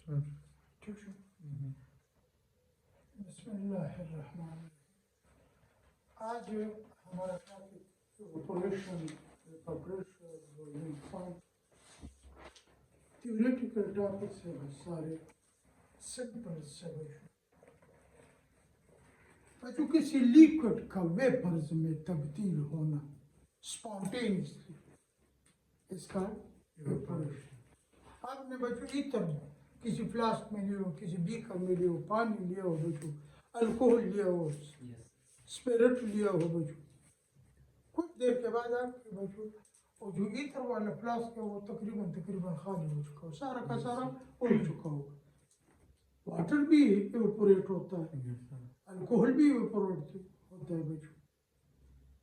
ठीक है। बिस्मिल्लाहिर्रहमान। आज हमारा ऑपरेशन थ्योरेटिकल टॉपिक से सारे सिंपल से बच्चों किसी लिक्विड का वेपर्स में तब्दील होना स्पॉन्टेनियसली, इसका इवेपोरेशन। आपने बच्चों ईथर किसी फ्लास्क में लियो, किसी बीकर में लियो, पानी लिया हो बच्चों, अल्कोहल लिया हो, स्पिरिट लिया हो बच्चों, कुछ देर के बाद आपके बच्चों वो जो ईथर वाला फ्लास्क है वो तकरीबन खाली हो चुका हो, सारा का सारा उड़ चुका होगा। वाटर भी इवेपोरेट होता है, अल्कोहल भी इवेपोरेट होता है बच्चों।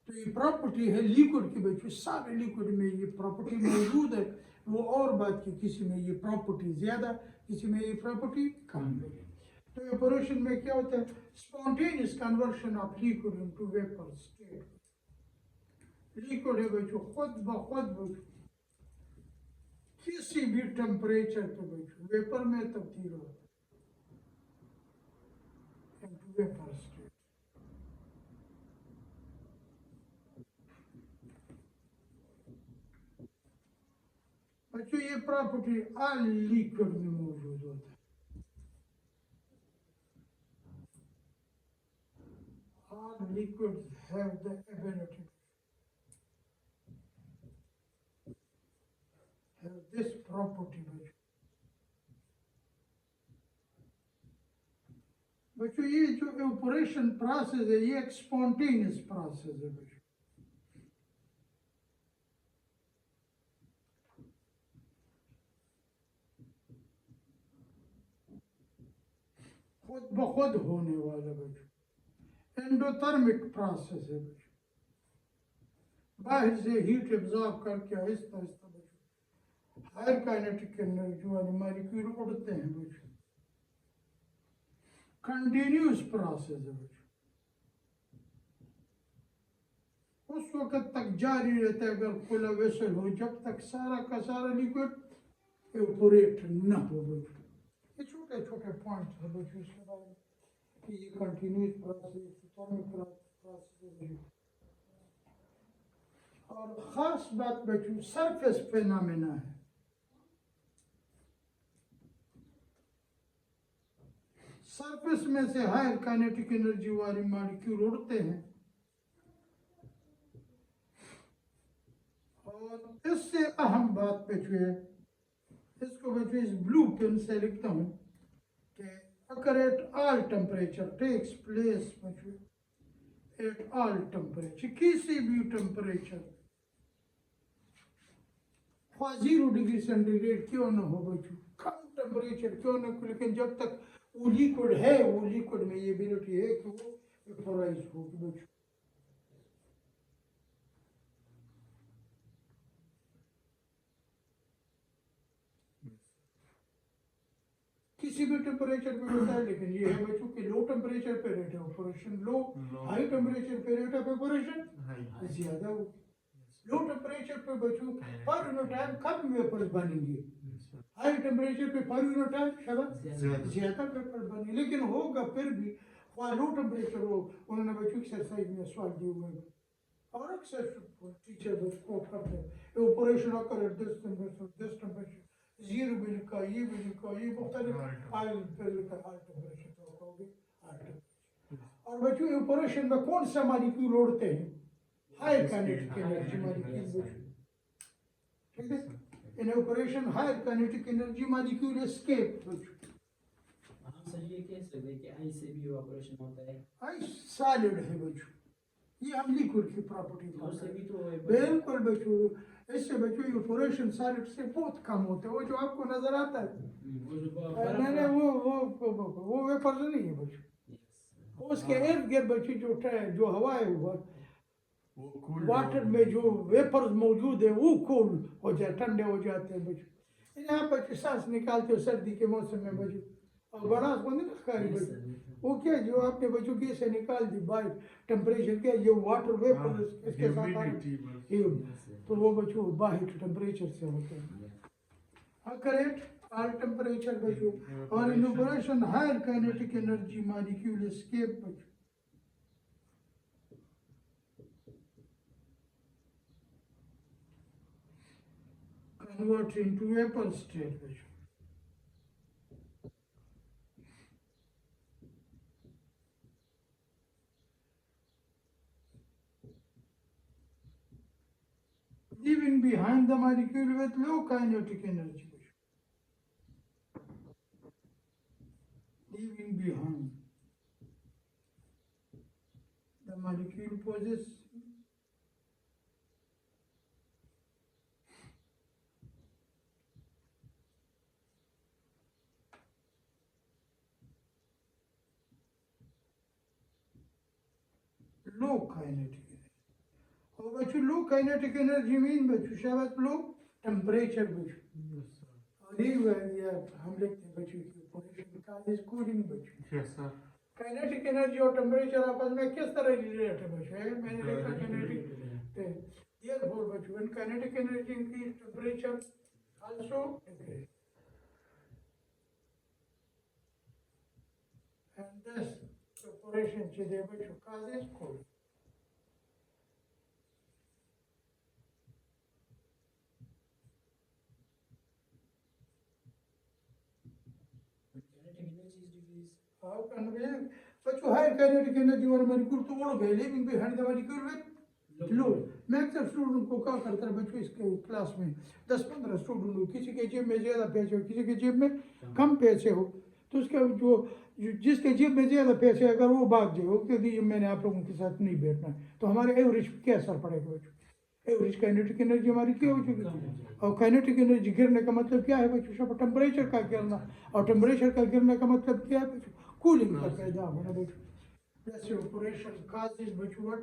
तो ये प्रॉपर्टी है लिक्विड की बच्चों, सारे लिक्विड में ये प्रॉपर्टी मौजूद है। वो और बात की किसी में ये प्रॉपर्टी ज्यादा, किसी में ये प्रॉपर्टी कम है। तो इवेपोरेशन में क्या होता है? Spontaneous conversion of liquid into vapour state. Liquid है बच्चों खुद ब खुद बच्चों किसी भी टेम्परेचर पे बच्चों वेपर में तब्दील होता है इनटू वेपर स्टेट। बच्चों ये प्रॉपर्टी ऑल लिक्विड में मौजूद होता है। All liquids have the ability have this property बच्चों। ये जो इवेपोरेशन प्रोसेस है ये एक स्पॉन्टेनियस प्रोसेस है बच्चों। खुद ब खुद होने वाला बच्चों एंडोथर्मिक प्रोसेस है बच्चों। बाहर से हीट एब्जॉर्ब करके आहिस्ता आहिस्ता बच्चों हायर काइनेटिक एनर्जी वाले मॉलिक्यूल उड़ते हैं बच्चों। कंटिन्यूस प्रोसेस है बच्चों, उस वक्त तक जारी रहता है अगर खुला वेसल हो, जब तक सारा का सारा लिक्विड इवेपोरेट न हो बच्चों। ये छोटे छोटे पॉइंट्स है बच्चों इसके बारे में कि ये कंटिन्यूस प्रोसेस है। और खास बात बच्चों सरफेस फिनोमेना है। सरफेस में से हायर काइनेटिक एनर्जी वाले मॉलिक्यूल उड़ते हैं और इससे अहम बात बच्चों है, इसको बच्चों इस ब्लू पेन से लिखता हूं कि अगर at all temperature takes place बच्चों एट ऑल टेम्परेचर, किसी भी टेम्परेचर 0 डिग्री सेंटीग्रेड क्यों ना हो बच्चों, कम टेम्परेचर क्यों ना हो, लेकिन जब तक वो लिक्विड है, वो लिक्विड में ये एबिलिटी है कि वो वेपोराइज होगी बच्चों। किसी भी टेम्परेचर पे होता है, लेकिन ये है बच्चों कि लो टेम्परेचर पे rate of operation low, high temperature पे रेट ऑफ ऑपरेशन ज्यादा हो। लो टेम्परेचर पे बच्चों पर यूनिट टाइम कम वेपर्स बनेंगे, हाई टेम्परेचर पे पर यूनिट टाइम ज्यादा वेपर बनेंगे, लेकिन होगा फिर भी लो टेम्परेचर हो। उन्होंने बच्चों एक्सरसाइज में सवाल दिए हुए हैं और अक्सर टीचर बच्चों को करते हैं evaporation occur at this temperature, 0 भी लिखा, ये भी लिखा, ये मुख्तलिफ हाई पे लिखा हाई टेम्परेचर पे होगा हाई टेम्परेचर। और बच्चों इवेपोरेशन में कौन सा मॉलिक्यूल उड़ते हैं? हाई काइनेटिक एनर्जी मॉलिक्यूल, ठीक है। इन evaporation high kinetic energy molecule escape बच्चों। हम सर ये कह सकते हैं कि आई से भी इवेपोरेशन होता है? आई सॉलिड है बच्चों, ये हम लिक्विड की प्रॉपर्टी उससे भी तो बिल्कुल बच्चों, इससे बच्चों इवेपोरेशन सॉलिड से बहुत कम होता है। वो जो आपको नजर आता है नहीं वो वेपर नहीं है बच्चों, उसके इर्द गिर्द बच्चों जो हवा है वो वाटर में जो वेपर्स मौजूद है वो कूल हो जाए, ठंडे हो जाते हैं बच्चों। यहाँ बच्चों सांस निकालते हो सर्दी के मौसम में बच्चों, और बनास बंद ना खाली बच्चों, वो क्या जो आपने बच्चों की से निकाल दी बाहर, टेम्परेचर क्या ये वाटर वेपर इसके साथ तो वो बच्चों बाहर टेम्परेचर से होते हैं। अगर All temperature बच्चों और evaporation higher kinetic energy molecule escape बच्चों convert into vapor state बच्चों leaving behind the molecule with low kinetic energy leaving behind the molecule possess low kinetic energy. और बच्चों low kinetic energy mean बच्चों शायद low temperature बच्चों Yes, sir. और ये या हम लिखते हैं बच्चों की पोजीशन का इज कूलिंग बच्चों Yes, sir. काइनेटिक एनर्जी और टेम्परेचर आपस में किस तरह रिलेट है बच्चों मैंने देखा काइनेटिक therefore बच्चों when kinetic energy increase temperature also increase and thus evaporation चलिए बच्चों causes cooling Kinetic energy is decreased. how can we बच्चों higher kinetic energy वाले molecule तो उड़ गए leaving behind the molecule with लो मैं अक्सर स्टूडेंट को क्या करता है बच्चों इसके क्लास में 10-15 स्टूडेंट हो किसी के जेब में ज़्यादा पैसे हो किसी के जेब में कम पैसे हो तो उसके जिसके जेब में ज़्यादा पैसे अगर वो भाग जाए क्योंकि मैंने आप लोगों के साथ नहीं बैठना तो हमारे एवरेज पे क्या असर पड़ेगा बच्चों एवरेज काइनेटिक एनर्जी हमारी क्या हो चुकी है और काइनेटिक एनर्जी गिरने का मतलब क्या है बच्चों सब टेम्परेचर का गिरना और टेम्परेचर का गिरने का मतलब क्या है बच्चों कूलिंग का पैदा होना बच्चों प्लस ऑपरेशन काजेज बच्चों व्हाट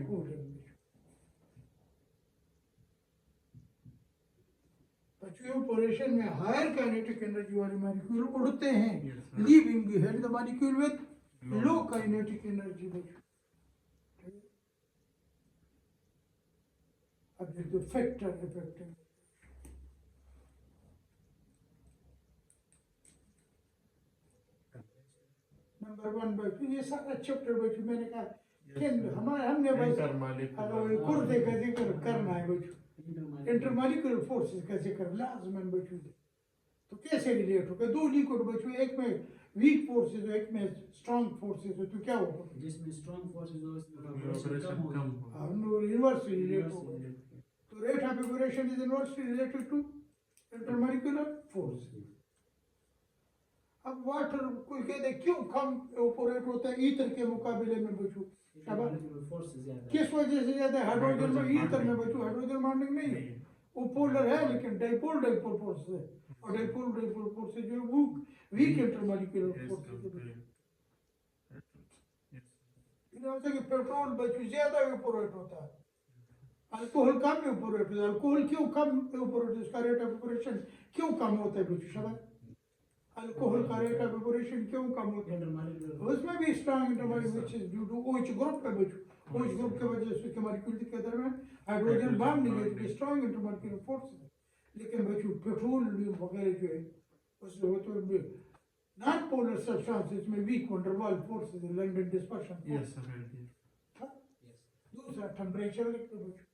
कूलिंग बच्चों ऑपरेशन में हायर काइनेटिक एनर्जी वाले मॉलिक्यूल उड़ते हैं leaving behind the molecule with low kinetic energy बच्चों अब देखो फैक्टर इफेक्ट नंबर 1 बच्चों ये सारा चैप्टर बच्चों मैंने कहा कि हमने बस कुर्ते का जिक्र करना है बच्चों इंटरमॉलिक्यूलर फोर्सेस का जिक्र लाजमन बच्चों तो कैसे रिलेट होगा दो लिक्विड बच्चों एक में वीक फोर्सेस है एक में स्ट्रांग फोर्सेस है तो क्या होगा जिसमें स्ट्रांग फोर्सेस हो उसमें Evaporation कम कम होगा होगा। इनवर्सली रिलेट होगा तो rate of evaporation is inversely related to intermolecular force अब वाटर कोई कहते हैं क्यों कम इवेपोरेट होता है ईथर के मुकाबले में बच्चों फोर्सेस ज्यादा किस वजह से ज्यादा हाइड्रोजन में ईथर में बच्चों हाइड्रोजन बॉन्डिंग नहीं है वो पोलर है लेकिन डाइपोल डाइपोल फोर्स है और डाइपोल फोर्स जो है वो वीक इंटरमॉलिक्यूलर फोर्स है कि पेट्रोल बच्चों ज्यादा इवेपोरेट होता है अल्कोहल कम इवेपोरेट होता है अल्कोहल क्यों कम इवेपोरेट उसका रेट ऑफ इवेपोरेशन क्यों कम होता है बच्चों शायद अल्कोहल का रेट ऑफ इवेपोरेशन क्यों कम होता है उसमें भी strong intermolecular which is due to OH group पे बच्चों OH ग्रुप के वजह से मॉलिक्यूल के दरमियान हाइड्रोजन बॉन्डिंग है तो स्ट्रांग इंटरमॉलिक्यूलर फोर्स है लेकिन बच्चों पेट्रोल वगैरह जो है उसमें वो तो नॉन पोलर सब्सटेंसेस में weak van der Waals forces London dispersion Yes, sir. Yes. दूसरा टेम्परेचर लिखते बच्चों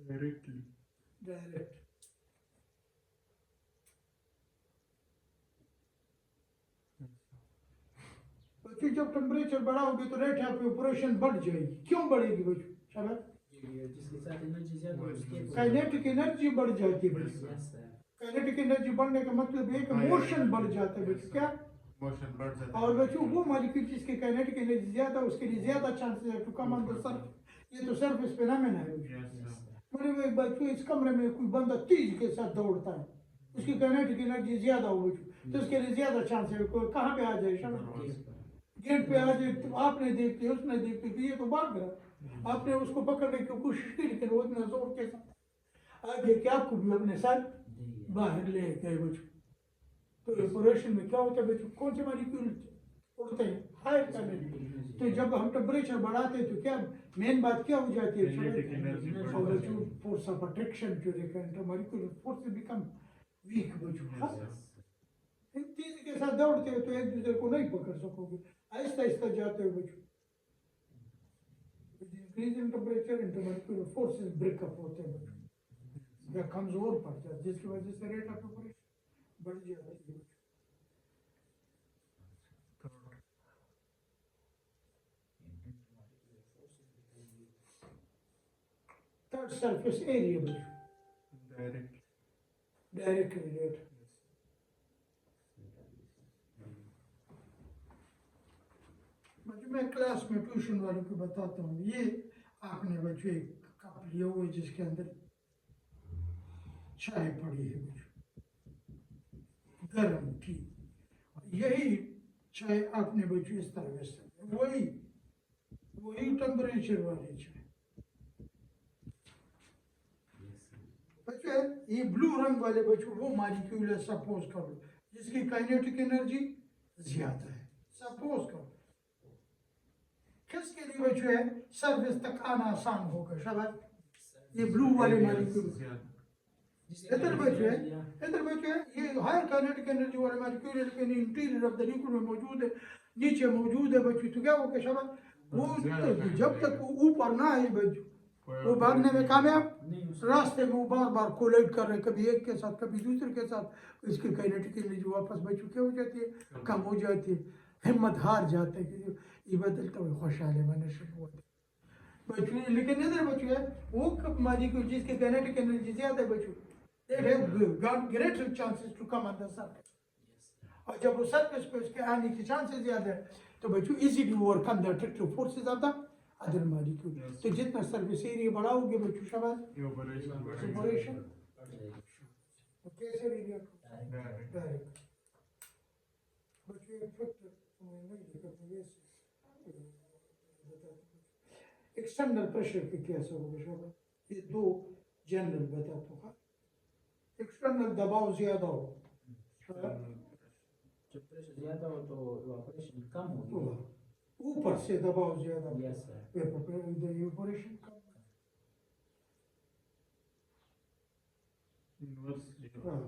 Directly. डायरेक्ट बच्चों जब टेम्परेचर बढ़ा होगी तो रेट ऑफ इवेपोरेशन बढ़ जाएगी क्यों बढ़ेगी बच्चों शाबाश जिसके साथ एनर्जी ज्यादा हो उसके काइनेटिक एनर्जी बढ़ जाती है बच्चों यस सर काइनेटिक एनर्जी बढ़ने का मतलब है कि मोशन बढ़ जाता है बच्चों क्या Motion बढ़ जाता है। और बच्चों वो मॉलिक्यूल जिसकी काइनेटिक एनर्जी ज्यादा उसके लिए ज्यादा चांसेस है to come on the surface ये तो सरफेस फिनोमेना है बच्चों Yes, sir. मेरे वो एक बच्चों इस कमरे में कोई बंदा तेज के साथ दौड़ता है उसकी काइनेटिक एनर्जी ज्यादा हो बच्चों तो उसके लिए ज्यादा चांस है कोई कहाँ पे आ जाए शाबाश गेट पे आ जाए तो आपने देख लिया उसने देख लिया ये तो भाग रहा आपने उसको पकड़ने की कोशिश की लेकिन वो इतना जोर के साथ आगे क्या आपको भी अपने साथ बाहर ले गए बच्चों तो इवेपोरेशन में क्या होता है बच्चों कौन से मॉलिक्यूल उड़ते हैं हाई काइनेटिक। तो जब हम टेम्परेचर बढ़ाते हैं तो क्या मेन बात क्या हो जाती है? Kinetic energy और जो फोर्स ऑफ अट्रैक्शन जो इंटरमॉलिक्यूलर फोर्स बिकम वीक बच्चों। हाँ, इन तेजी के साथ दौड़ते हो तो एक दूसरे को नहीं पकड़ सकोगे, आहिस्ता आहिस्ता जाते हो बच्चों। Increase in temperature intermolecular forces breakup होते हैं बच्चों, या कमजोर पड़ जाते, जिसकी वजह से रेट ऑफ ऑपरेशन बढ़ जाती है बच्चों। थर्ड सरफेस एरिया बच्चों, direct. Direct relate. बच्चों मैं क्लास में ट्यूशन वालों को बताता हूँ, ये आपने बच्चों एक कप लिया हुआ है जिसके अंदर चाय पड़ी है बच्चों, गर्म की, यही चाय आपने बच्चों इस तरह से वही वही टेम्परेचर वाली चाय बच्चों, ये ब्लू रंग वाले बच्चों वो मॉलिक्यूल है, सपोज करो जिसकी काइनेटिक एनर्जी ज्यादा है, सपोज करो किसके लिए बच्चों है सर्विस तक आना आसान होगा शायद ये ब्लू वाले मॉलिक्यूल। इधर बच्चों है ये हाई काइनेटिक एनर्जी वाले मॉलिक्यूल है, लेकिन इंटीरियर ऑफ द लिक्विड में मौजूद है, नीचे मौजूद है बच्चों। तो क्या होगा शायद वो जब तक वो ऊपर ना आए बच्चों वो भागने में कामयाब, रास्ते में वो बार बार कोलाइड कर रहे हैं, कभी एक के साथ कभी दूसरे के साथ, इसकी काइनेटिक एनर्जी वापस बच्चों क्या हो जाती है, कम हो जाती है, हिम्मत हार जाते हैं कि ये बदलता हुआ खुशहाली बने शुरू होते बच्चों। लेकिन इधर बच्चों है वो कब मॉलिक्यूल जिसकी काइनेटिक एनर्जी ज्यादा है बच्चों, they have got greater chances to come on the surface, और जब वो सरफेस पे उसके आने की चांसेस ज्यादा है तो बच्चों easily overcome the attractive forces of the other molecule. तो जितना सर्फेस एरिया बढ़ाओगे बच्चों शाबाश इवैपोरेशन कैसे रिलेट डायरेक्ट बच्चों एक फैक्टर नहीं लिखा ये एक्सटर्नल प्रेशर पे कैसे होगा शाबाश, ये दो जनरल बताता हूँ। एक्सटर्नल दबाव ज्यादा हो, जब प्रेशर ज्यादा हो तो इवेपोरेशन कम होगी। ऊपर से दबाव ज्यादा हो, यस सर। इवेपोरेशन कम। Inversely. हाँ।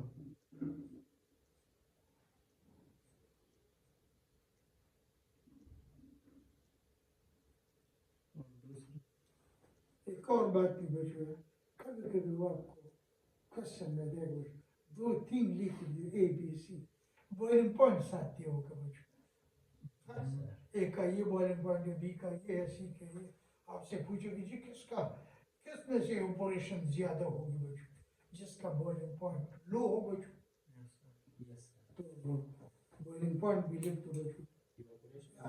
एक और बात भी बच्चों है, कभी कभी वो आपको क्वेश्चन में देखो दो तीन लिख दिए ABC बॉइलिंग पॉइंट्स आते होगा बच्चों, एक का ये बॉइलिंग पॉइंट है, B का ये है, C का ये, आपसे पूछोगे जी किसका किसमें से इवेपोरेशन ज्यादा होगी बच्चों, जिसका बॉइलिंग पॉइंट लो हो बच्चों, तो बॉइलिंग पॉइंट भी लिख दो बच्चों।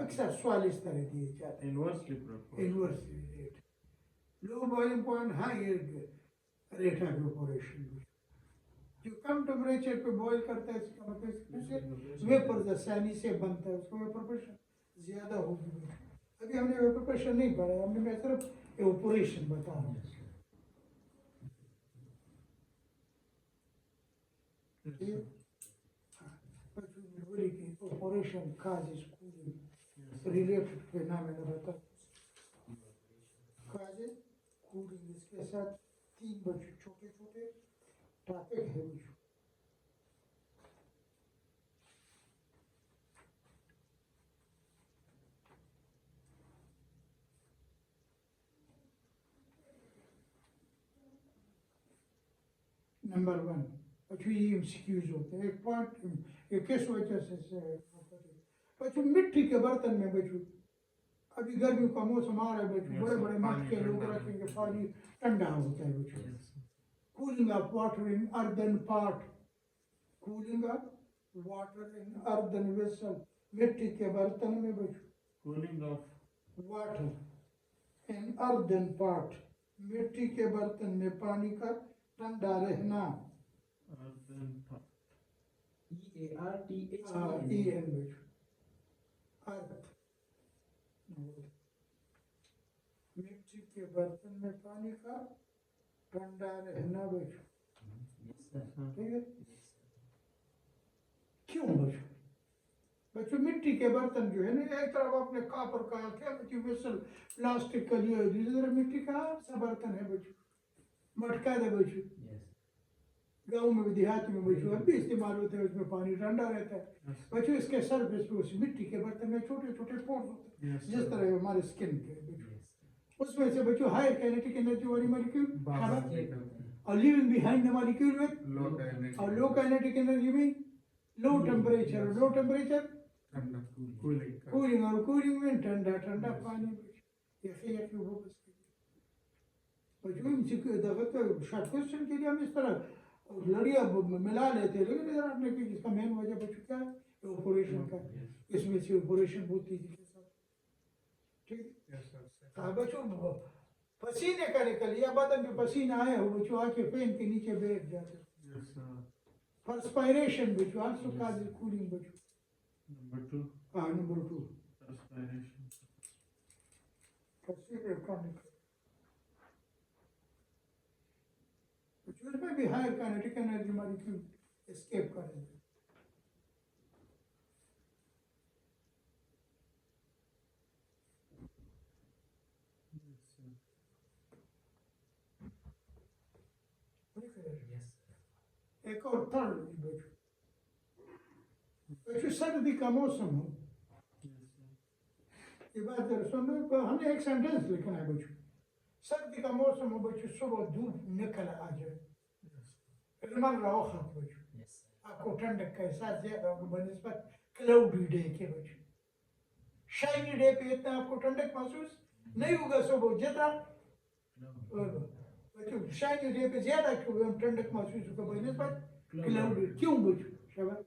अक्सर सवाल इस तरह दिए जाते हैं, Inversely proportional. Inversely rate, low boiling point high rate of evaporation. जो कम टेम्परेचर पे बॉईल करता है इसका मतलब वेपर आसानी से बनता है, उसको वेपोरेशन ज्यादा होगी। अभी हमने वेपोरेशन नहीं पढ़ा, हमने मैं सिर्फ इवेपोरेशन बता रहा हूँ। Evaporation causes cooling related phenomena बता, causes cooling, इसके साथ तीन बच्चे छोटे छोटे टॉपिक है बच्चों। नंबर 1 बच्चों ये एमसीक्यूज होते हैं, एक पॉइंट ये किस वजह से बच्चों मिट्टी के बर्तन में बच्चों, अभी गर्मियों का मौसम आ रहा है बच्चों, बड़े बड़े मट के लोग रखेंगे, पानी ठंडा होता है बच्चों। Cooling of water in earthen pot, cooling of water in earthen vessel, मिट्टी के बर्तन में बच्चों, Cooling of water in earthen pot, मिट्टी के बर्तन में पानी का ठंडा रहना, earthen pot. EARTH अर्थ, मिट्टी के बर्तन में पानी का ठंडा रहना बच्चों, ठीक है। क्यों बच्चों बच्चों मिट्टी के बर्तन जो है ना, एक तरफ आपने कॉपर का क्या बच्चों वेसल प्लास्टिक का लिया है, दूसरी तरफ मिट्टी का सा बर्तन है बच्चों, मटका है बच्चों। Yes. गाँव में भी देहात में बच्चों अब भी इस्तेमाल होते हैं, उसमें पानी ठंडा रहता है Yes. बच्चों। इसके सरफेस पे उस मिट्टी के बर्तन में छोटे छोटे पोर्स होते हैं, Yes. जिस तरह हमारे स्किन के बच्चों। Yes. उसमें से बच्चों हायर काइनेटिक एनर्जी वाली मॉलिक्यूल बाहर Escape. और living behind the molecule with Low kinetic. और लो काइनेटिक एनर्जी में low temperature, low temperature Thunder. Cooling. Cooling और कूलिंग में ठंडा ठंडा पानी यही हो बस। बच्चों इनसे दफा तो शॉर्ट क्वेश्चन के लिए हम इस तरह लड़िया मिला लेते हैं, लेकिन इधर आपने कि इसका मेन वजह बच्चों क्या है, ऑपरेशन का। इसमें से ऑपरेशन बहुत तेजी के साथ, ठीक है। Yes, sir. हाँ बच्चों, पसीने का निकल या बदन में पसीना आया हो बच्चों, आके फैन के नीचे बैठ जाते। Yes, sir. परस्पायरेशन बच्चों, आंसू का कूलिंग बच्चों। Number 2. हाँ नंबर 2 Perspiration. पसीने का निकल बच्चों, इसमें भी higher kinetic energy molecule escape करेंगे। Yes, sir. Yes. एक और थर्ड बच्चों, बच्चों सर्दी का मौसम हो, Yes, sir. ये बात जरा सुनो, हमने एक सेंटेंस लिखना है बच्चों। सर्दी का मौसम हो बच्चों, सुबह धूप निकल आ जाए, रिमल रावत बच्चों, Yes. आपको ठंडक का एहसास ज्यादा होगा बनिस्बत क्लाउडी डे के बच्चों। शाइनी डे पे इतना आपको ठंडक महसूस नहीं होगा सुबह जितना बच्चों शाइनी डे पे ज्यादा क्यों हम ठंडक महसूस होगा बनिस्बत क्लाउडी। क्यों बच्चों? शाबाश।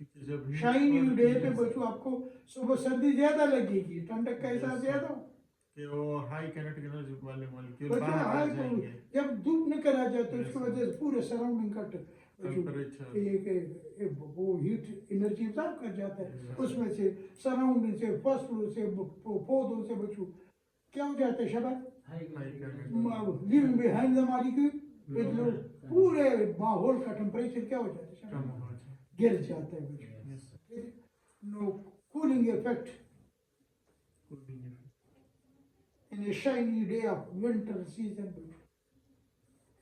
क्योंकि जब heat शाइनी और डे पे yes, बच्चों आपको सुबह सर्दी ज्यादा लगेगी, ठंडक का एहसास Yes, ज्यादा हो। कि वो हाई काइनेटिक एनर्जी वाले मॉलिक्यूल बच्चों बाहर आ हाई जाएंगे। जब धूप निकल आ जाए तो Yes, उसकी sir. वजह से पूरे सराउंडिंग का Temperature. वो हीट एनर्जी एब्जॉर्ब कर जाता है। Yes. उसमें से सराउंडिंग से फसलों से पौधों से बच्चों क्या हो जाता है Shaba, High kinetic. Living behind the molecule Low. पूरे माहौल का टेम्परेचर क्या हो जाता है कम शबा, हो जाए। गिर जाता है बच्चों। Yes, sir. No cooling effect Cooling effect. in a shiny day of winter season bachoo.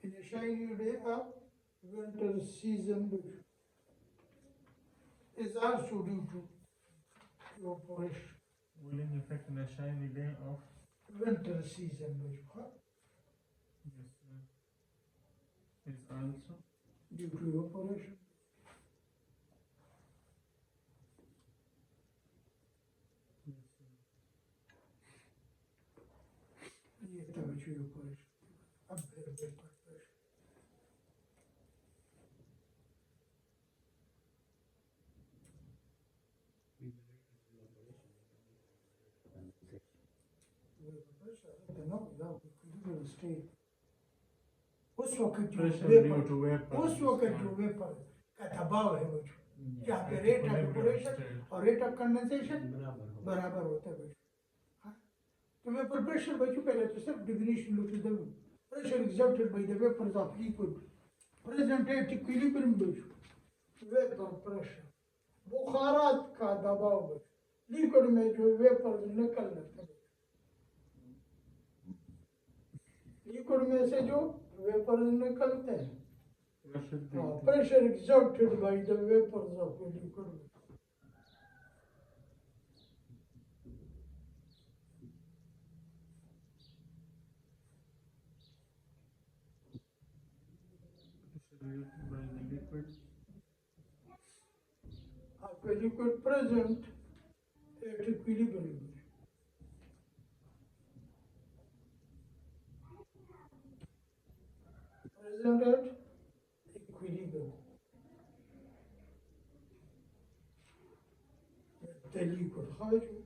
In a shiny day of winter season bachoo, is also due to evaporation. Cooling effect in a shiny day of Winter season bachoo, huh? yes, sir. Is also Due to evaporation. yes, sir. ये था बच्चों evaporation। अब फिर evaporation। उस वक्त जो Pressure vapour, due to vapor. उस वक्त जो वेपर का दबाव है बच्चों, जहाँ पे रेट ऑफ इवेपोरेशन और रेट ऑफ कंडेंसेशन बराबर हो। बराबर होता है बच्चों। हाँ? तो वेपर प्रेशर बच्चों पहले तो सिर्फ definition look the pressure exerted by the vapors of liquid present at equilibrium बच्चों। वेपर प्रेशर बुखारात का दबाव बच्चों, लिक्विड में जो वेपर निकल जाते हैं, लिक्विड में से जो वेपर निकलते हैं, Pressure due to pressure exerted by the vapors of the liquid। pressure used by the liquid आपका liquid present at equilibrium, present at equilibrium the liquid hydrogen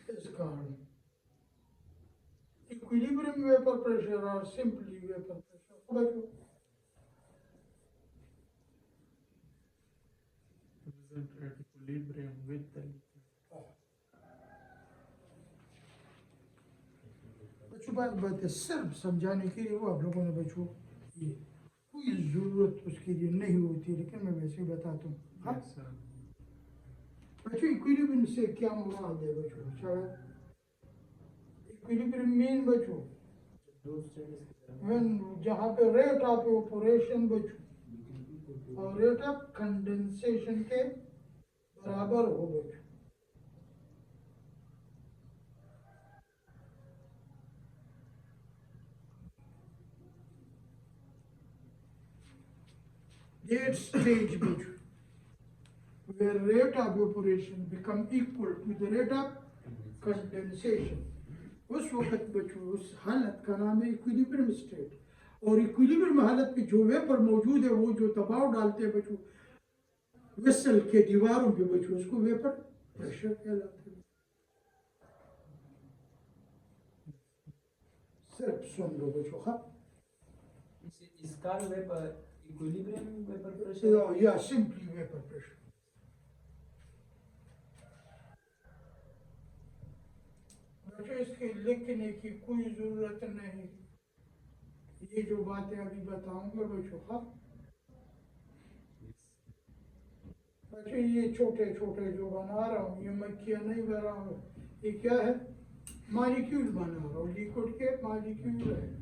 is called equilibrium vapor pressure or simply vapor pressure बच्चों। present at equilibrium with the liquid. बच्चों बात सिर्फ समझाने के लिए वो आप लोगों ने बच्चों ये कोई ज़रूरत उसके लिए नहीं होती, लेकिन मैं वैसे ही बताता हूँ। हाँ Yes, sir. बच्चों इक्विलिब्रियम से क्या मुराद है बच्चों? शायद इक्विलिब्रियम मीन बच्चों दो स्टेटस के when जहाँ पे रेट ऑफ ऑपरेशन बच्चों और रेट ऑफ कंडेंसेशन के बराबर हो बच्चों। That stage bachoo, where rate of evaporation become equal to the rate of condensation, उस वक्त बच्चों उस हालत का नाम है इक्विलिब्रियम स्टेट। और इक्विलिब्रियम हालत में जो वेपर मौजूद है वो जो दबाव डालते हैं बच्चों वेसल के दीवारों पे बच्चों, उसको वेपर प्रेशर कहलाते हैं। सिर्फ सुन लो बच्चों। हाँ इसका वेपर इक्विलिब्रियम वेपर प्रेशर या सिंपली वेपर प्रेशर। बच्चों इसके लिखने की कोई जरूरत नहीं, ये जो बातें अभी बताऊंगा बच्चों। हाँ बच्चों ये छोटे छोटे जो बना रहा हूँ ये मक्खियाँ नहीं बना रहा हूँ, ये क्या है? मॉलिक्यूल बना रहा हूँ, लिक्विड के मॉलिक्यूल है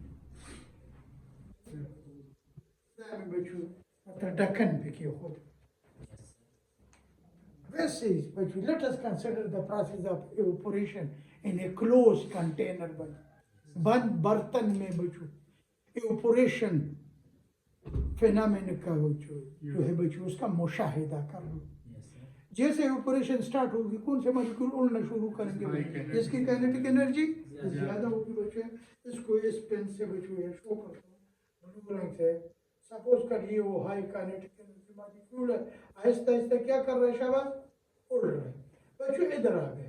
बच्चों। मतलब ढक्कन पे किए खुद वैसे ही बच्चों। Let us consider the process of evaporation in a closed container बंद बर्तन में बच्चों evaporation फिनोमेना का बच्चों जो है बच्चों उसका मुशाहिदा कर लो। जैसे evaporation स्टार्ट होगी कौन से मॉलिक्यूल उड़ना शुरू करेंगे बच्चों, इसकी काइनेटिक एनर्जी ज्यादा होगी बच्चों। इसको इस पेन से बच्चों ये शो करता हूँ ब्लू रंग से। सपोज करिए वो हाई काइनेटिक एनर्जी मॉलिक्यूल है, आहिस्ता आहिस्ता क्या कर रहा है शाबाश, उड़ रहा है बच्चों। इधर आ गए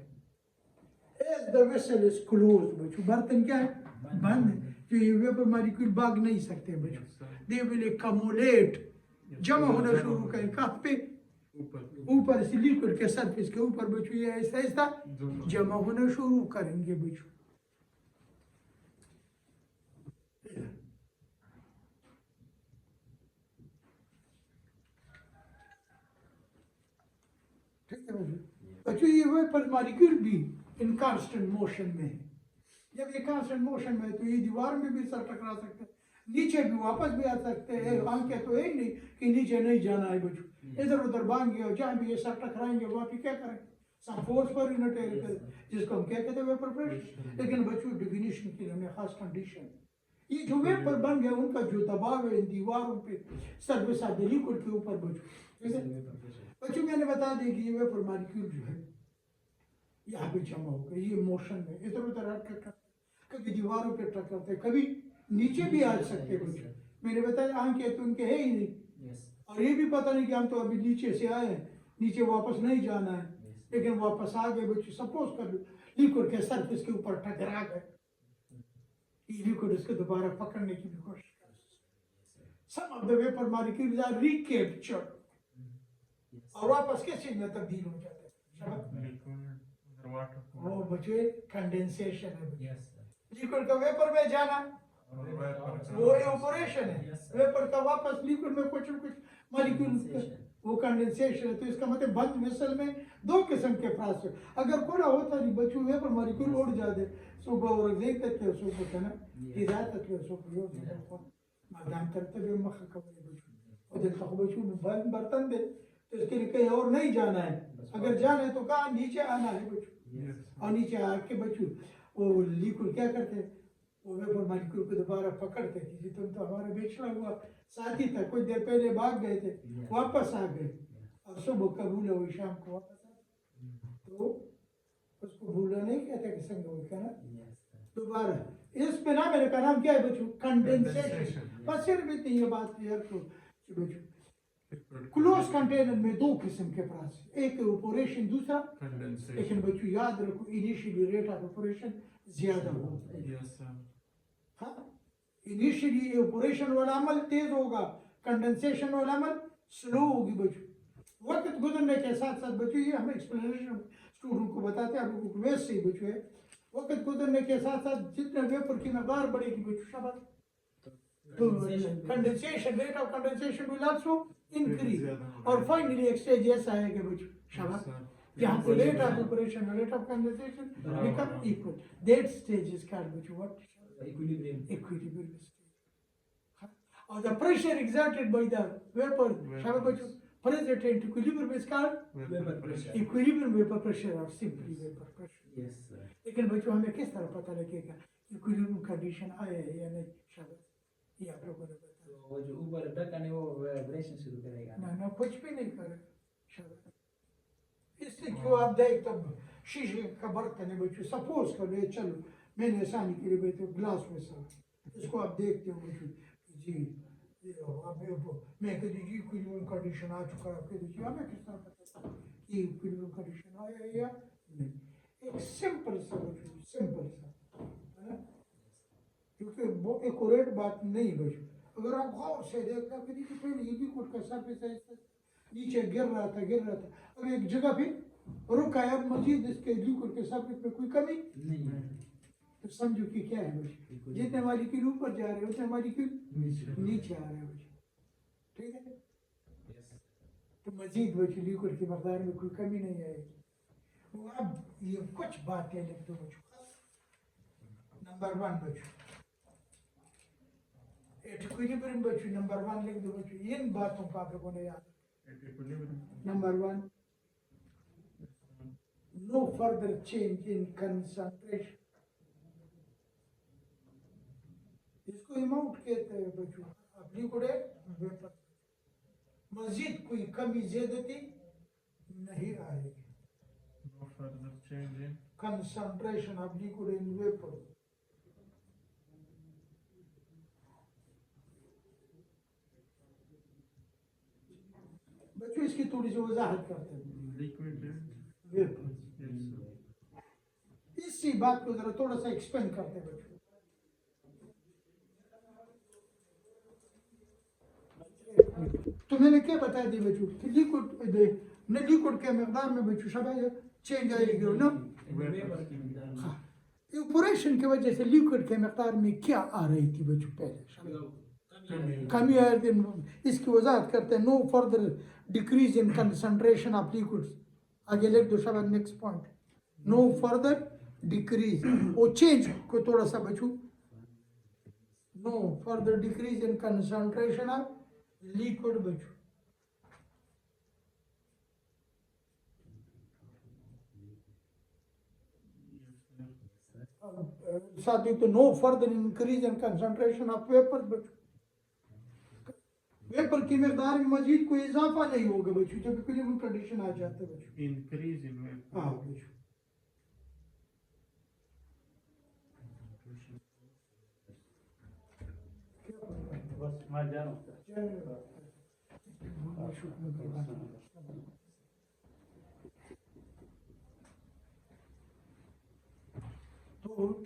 as the vessel is closed बच्चों, बर्तन क्या है? बंद है। जो ये वेपर मॉलिक्यूल भाग नहीं सकते बच्चों, they will accumulate, जमा होना शुरू करें कहाँ पे? ऊपर से लिक्विड के सरफेस के ऊपर बच्चों ये आहिस्ता आहिस्ता जमा होना शुरू करेंगे बच्चों। ठीक है बच्चों, ये वेपर मॉलिक्यूल भी इन कांस्टेंट मोशन में है। जब ये कांस्टेंट मोशन में है तो ये दीवार में भी सर टकरा सकते हैं, नीचे भी वापस भी आ सकते हैं। आंखें तो है ही नहीं कि नीचे नहीं जाना है बच्चों, इधर उधर भाग गया, जहाँ भी ये सर टकराएंगे वहाँ पे क्या करेंगे? सम फोर्स पर यूनिट जिसको हम क्या कहते हैं वेपर प्रेशर। लेकिन बच्चों डेफिनेशन के लिए हमें खास कंडीशन, ये जो वेपर बन गया उनका जो दबाव है इन दीवारों पे सरफेस ऑफ द लिक्विड के ऊपर बच्चों, ठीक है बच्चों। मैंने बता दी कि ये वेपर मॉलिक्यूल जो है यहाँ पे जमा हो गए, ये मोशन में इधर उधर हट कभी दीवारों पे टकराते, कभी नीचे भी आ सकते बच्चों। मैंने बताया आंखें तो उनके है ही नहीं, और ये भी पता नहीं कि हम तो अभी नीचे से आए हैं, नीचे वापस नहीं जाना है, लेकिन वापस आ गए बच्चों। सपोज कर लो लिक्विड के सरफेस के ऊपर टकरा गए, ये लिक्विड उसको दोबारा पकड़ने की भी कोशिश कर। Some of the vapour molecules are recaptured और वापस किस चीज में तब्दील हो जाते हैं? वो बच्चे कंडेंसेशन है। लिक्विड का वेपर में जाना वो इवेपोरेशन है, वेपर का वापस लिक्विड में कुछ न कुछ मॉलिक्यूल वो कंडेंसेशन है। तो इसका मतलब बंद वेसल में दो किस्म के प्रोसेस। अगर खुला होता नहीं बच्चों वेपर मॉलिक्यूल उड़ जाते सुबह और देखते थे सुबह का ना हिदायत थे सुबह यो मादाम करते हुए मख कवर बच्चों और देखा बच्चों बर्तन दे तो इसके लिए कहीं और नहीं जाना है। अगर जाना है तो कहाँ नीचे आना है बच्चों, और नीचे आके बच्चों वो लिक्विड क्या करते वो वेपर मॉलिक्यूल को दोबारा पकड़ते कि तुम तो हमारा बेचना हुआ साथी था, कुछ देर पहले भाग गए थे वापस आ गए और सुबह का भूला हुई शाम को वापस आ। तो उसको भूला नहीं कहते कि संग का ना दोबारा। इस पे ना मेरे का नाम क्या है बच्चों? कंडेंसेशन। बस सिर्फ इतनी ये बात क्लियर तो बच्चों क्लोज कंटेनर में दो किस्म के पास, एक इवेपोरेशन दूसरा कंडेंसेशन। लेकिन बच्चों याद रखो इनिशियली रेट ऑफ इवेपोरेशन ज्यादा होगा। हाँ इनिशियली इवेपोरेशन वाला अमल तेज होगा, कंडेंसेशन वाला अमल स्लो होगी बच्चों। वक्त गुजरने के साथ साथ बच्चों ये हम एक्सप्लेनेशन स्टूडेंट को बताते हैं, आप लोगों को वैसे ही बच्चों है वक्त गुजरने के साथ साथ जितना वेपर की मकदार बढ़ेगी बच्चों शाबाश condensation, rate of condensation will also increase. और finally एक stage ऐसा आएगा बच्चों, शाबाश, जहाँ पे rate of evaporation and rate of condensation become equal. That stage is called बच्चों what? Equilibrium. Equilibrium stage. Or the pressure exerted by the vapor, शाबाश बच्चों, present at equilibrium is called Vapor pressure. equilibrium vapor pressure or simply vapor pressure. Yes, sir. लेकिन बच्चों हमें किस तरह पता लगेगा इक्विलिब्रियम कंडीशन आया है या नहीं, शाबाश, ये आप लोगों ने बताया। तो वो जो ऊपर ढक्कन है वो वाइब्रेशन शुरू करेगा ना ना कुछ भी नहीं करे, शाबाश। इससे क्यों आप देख तब शीशे का बर्तन है बच्चों, सपोज कर ले, चलो मैंने आसानी के लिए तो ग्लास में सा इसको आप देखते हो बच्चों जी, ये अब मैं कह दीजिए इक्विलिब्रियम कंडीशन आ चुका है, आप कह दीजिए हमें किस तरह पता कि इक्विलिब्रियम कंडीशन आया है या नहीं। एक सिंपल सा बच्चों, सिंपल सा है ना, क्योंकि वो एक्यूरेट बात नहीं बच्चों। अगर आप गौर से देखना कभी कि पहले ये लिक्विड का सरफेस ऐसे नीचे गिर रहा था, अब एक जगह पे रुका है, अब मजीद इसके लिक्विड के सरफेस पे कोई कमी नहीं है। तो समझो कि क्या है बच्चों, जितने मॉलिक्यूल ऊपर जा रहे हैं उतने मॉलिक्यूल नीचे आ रहे हैं बच्चों, ठीक है। तो मजीद बच्चों लिक्विड की मकदार में कोई कमी नहीं आएगी। वो अब ये कुछ बातें लिख दो बच्चों। नंबर 1 बच्चों इक्विलिब्रियम बच्चों, नंबर 1 लिख दो बच्चों, इन बातों का आप लोगों ने याद। Number 1, no further change in concentration, इसको अमाउंट कहते हैं बच्चों, अब लिक्विड है वेपर, मजीद कोई कमी ज्यादती नहीं आएगी। No further change in concentration of liquid in vapor. बच्चों इसकी थोड़ी सी वजाहत करते हैं। liquid and वेपर, yes, इसी बात को जरा थोड़ा सा एक्सपेंड करते हैं बच्चों। तो मैंने क्या बता दी बच्चों कि लिक्विड के मकदार में बच्चों शायद चेंज आएगी ना, वेपर की मकदार में इवेपोरेशन की वजह से लिक्विड के मकदार में क्या आ रही थी बच्चों पहले, कमी आ रही थी। इसकी वजाहत करते हैं, no further decrease in concentration of liquids, आगे लिख दो शाबाश, next point, no further decrease, वो चेंज को थोड़ा सा बच्चों, no further decrease in concentration of liquid बच्चों, साथ ही तो no further increase in concentration of vapour बच्चों, वेपर की मकदार में मजीद कोई इजाफा नहीं होगा बच्चों जब इक्विलिब्रियम कंडीशन आ जाता है बच्चों। increase in vapor. हाँ बच्चों, बस मैं जानूं तो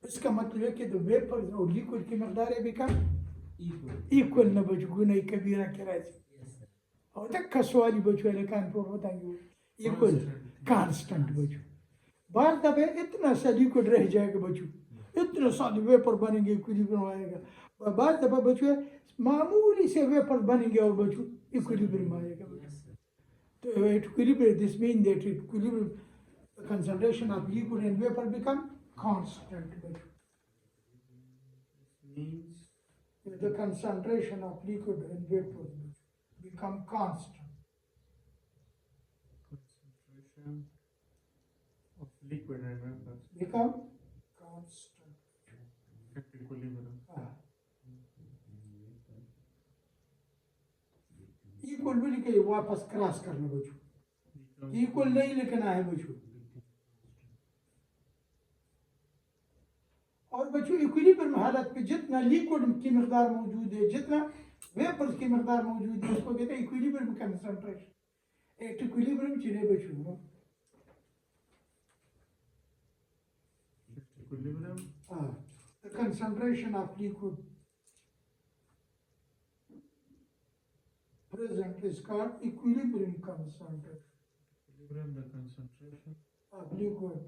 इसका मतलब है कि तो वेपर और लिक्विड की मकदार है बिकम equal. इक्वल न बच्चों, गुनाह कबीरा के राजी Yes, sir. और तक कसवाली बच्चों ने कान पर बताएंगे इक्वल कांस्टेंट बच्चों। बार दफे इतना सा लिक्विड रह जाएगा बच्चों, इतना सा वेपर बनेंगे, इक्विलिब्रियम आएगा। बार दफा बच्चों मामूली से वेपर बनेंगे और बच्चों इक्विलिब्रियम आएगा बच्चों। तो equilibrium, this mean that equilibrium concentration of liquid and vapor become constant बच्चों। Means The concentration of liquid and vapor become constant. concentration of liquid and vapor Become constant. at equilibrium. Equal भी लिखे वापस cross करना बच्चों, Becomes equal नहीं लिखना है बच्चों। और बच्चों इक्विलिब्रियम हालत पे जितना लिक्विड की मकदार मौजूद है, जितना वेपर की मकदार मौजूद है, उसको कहते हैं इक्विलिब्रियम कंसंट्रेशन। एक इक्विलिब्रियम चले बच्चों, at equilibrium. the concentration of liquid present is called equilibrium concentration Equilibrium, the concentration of liquid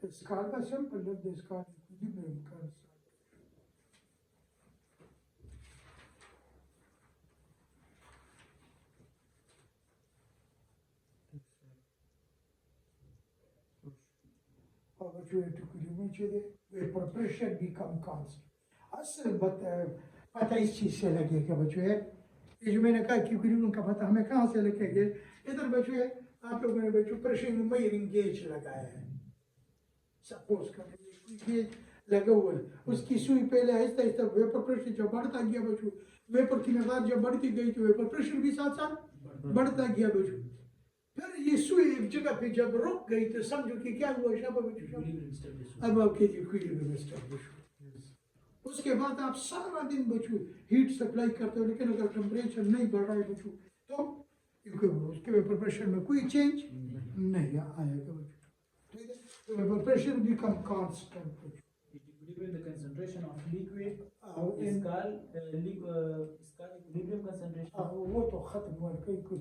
इसका का सिंपल लिख दे इसका इक्विलिब्रियम कंस्टेंट और जो इक्विलिब्रियम चाहिए वेपर प्रेशर बिकम कांस्टेंट असल पता इस चीज से लगेगा बच्चों है ये जो मैंने कहा कि इक्विलिब्रियम का पता हमें कहाँ से लगेगा इधर बच्चों है आप लोगों ने बच्चों प्रेशर मेजरिंग गेज लगाया है सपोज करें गेज लगा हुआ है उसकी सुई पहले आहिस्ता आहिस्ता वेपर प्रेशर जब बढ़ता गया बच्चों वेपर की मकदार जब बढ़ती गई तो वेपर प्रेशर भी साथ साथ बढ़ता गया बच्चों फिर ये सुई एक जगह पे जब रुक गई तो समझो कि क्या हुआ शाबाश बच्चों Equilibrium established. अब आपके इक्विलिब्रियम एस्टैब्लिश हो उसके बाद आप सारा दिन बच्चों हीट सप्लाई करते हो लेकिन अगर टेम्परेचर नहीं बढ़ रहा है बच्चों तो उसके वेपर प्रेशर में कोई चेंज नहीं आएगा बच्चों ठीक है तो वेपर प्रेशर बिकम कांस्टेंट बच्चों Equilibrium, the concentration of liquid in- is called equilibrium concentration. वो तो खत्म हुआ कोई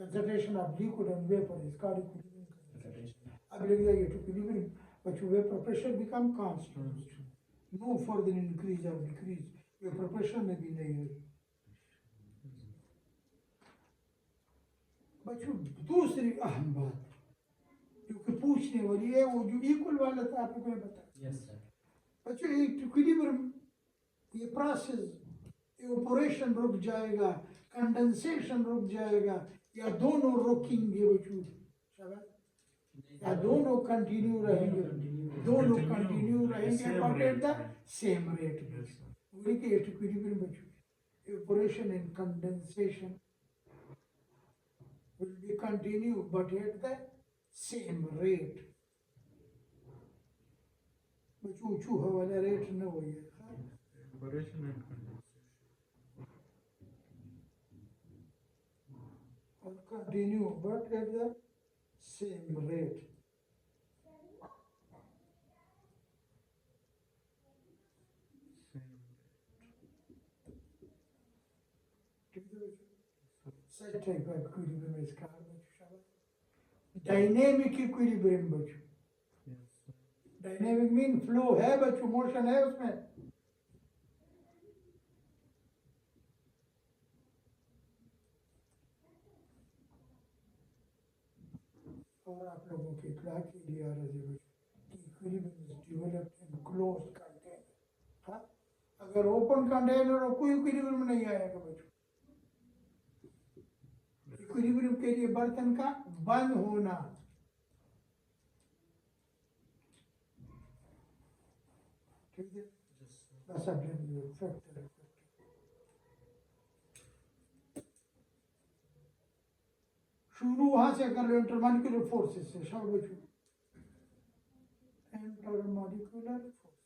concentration of liquid and vapour is called equilibrium Concentration. अब लिख जाइए तो इक्विलिब्रियम बच्चों vapour pressure become constant no further increase और डिक्रीज वेपर प्रेशर में भी नहीं है बच्चों दूसरी अहम बात जो कि पूछने वाली है वो जो इक्वल वाला था आप लोगों ने बताया Yes, sir. बच्चों इक्विलिब्रियम ये प्रोसेस इवेपोरेशन रुक जाएगा कंडेंसेशन रुक जाएगा या दोनों रुकेंगे बच्चों शाबाश या दोनों कंटिन्यू रहेंगे दोनों कंटिन्यू रहेंगे but at the same rate वही के इक्विलिब्रियम बच्चों evaporation and condensation will be continue but at the same rate बच्चों चूहा वाला रेट न हो Evaporation and condensation. और continue but at the same rate such type of equilibrium is called dynamic equilibrium बच्चों Yes, sir. Dynamic mean flow है बच्चों motion है उसमें और आप लोगों के इत्तला के लिए आ रहे हैं equilibrium is developed in closed container हाँ अगर ओपन कंटेनर हो कोई इक्विलिब्रियम नहीं आएगा बच्चों इक्विलिब्रियम के लिए बर्तन का बंद होना ठीक है Yes, sir. बस अब फैक्टर शुरू वहां से कर लो इंटरमॉलिक्यूलर फोर्सेस से सब बच्चों इंटरमॉलिक्यूलर फोर्स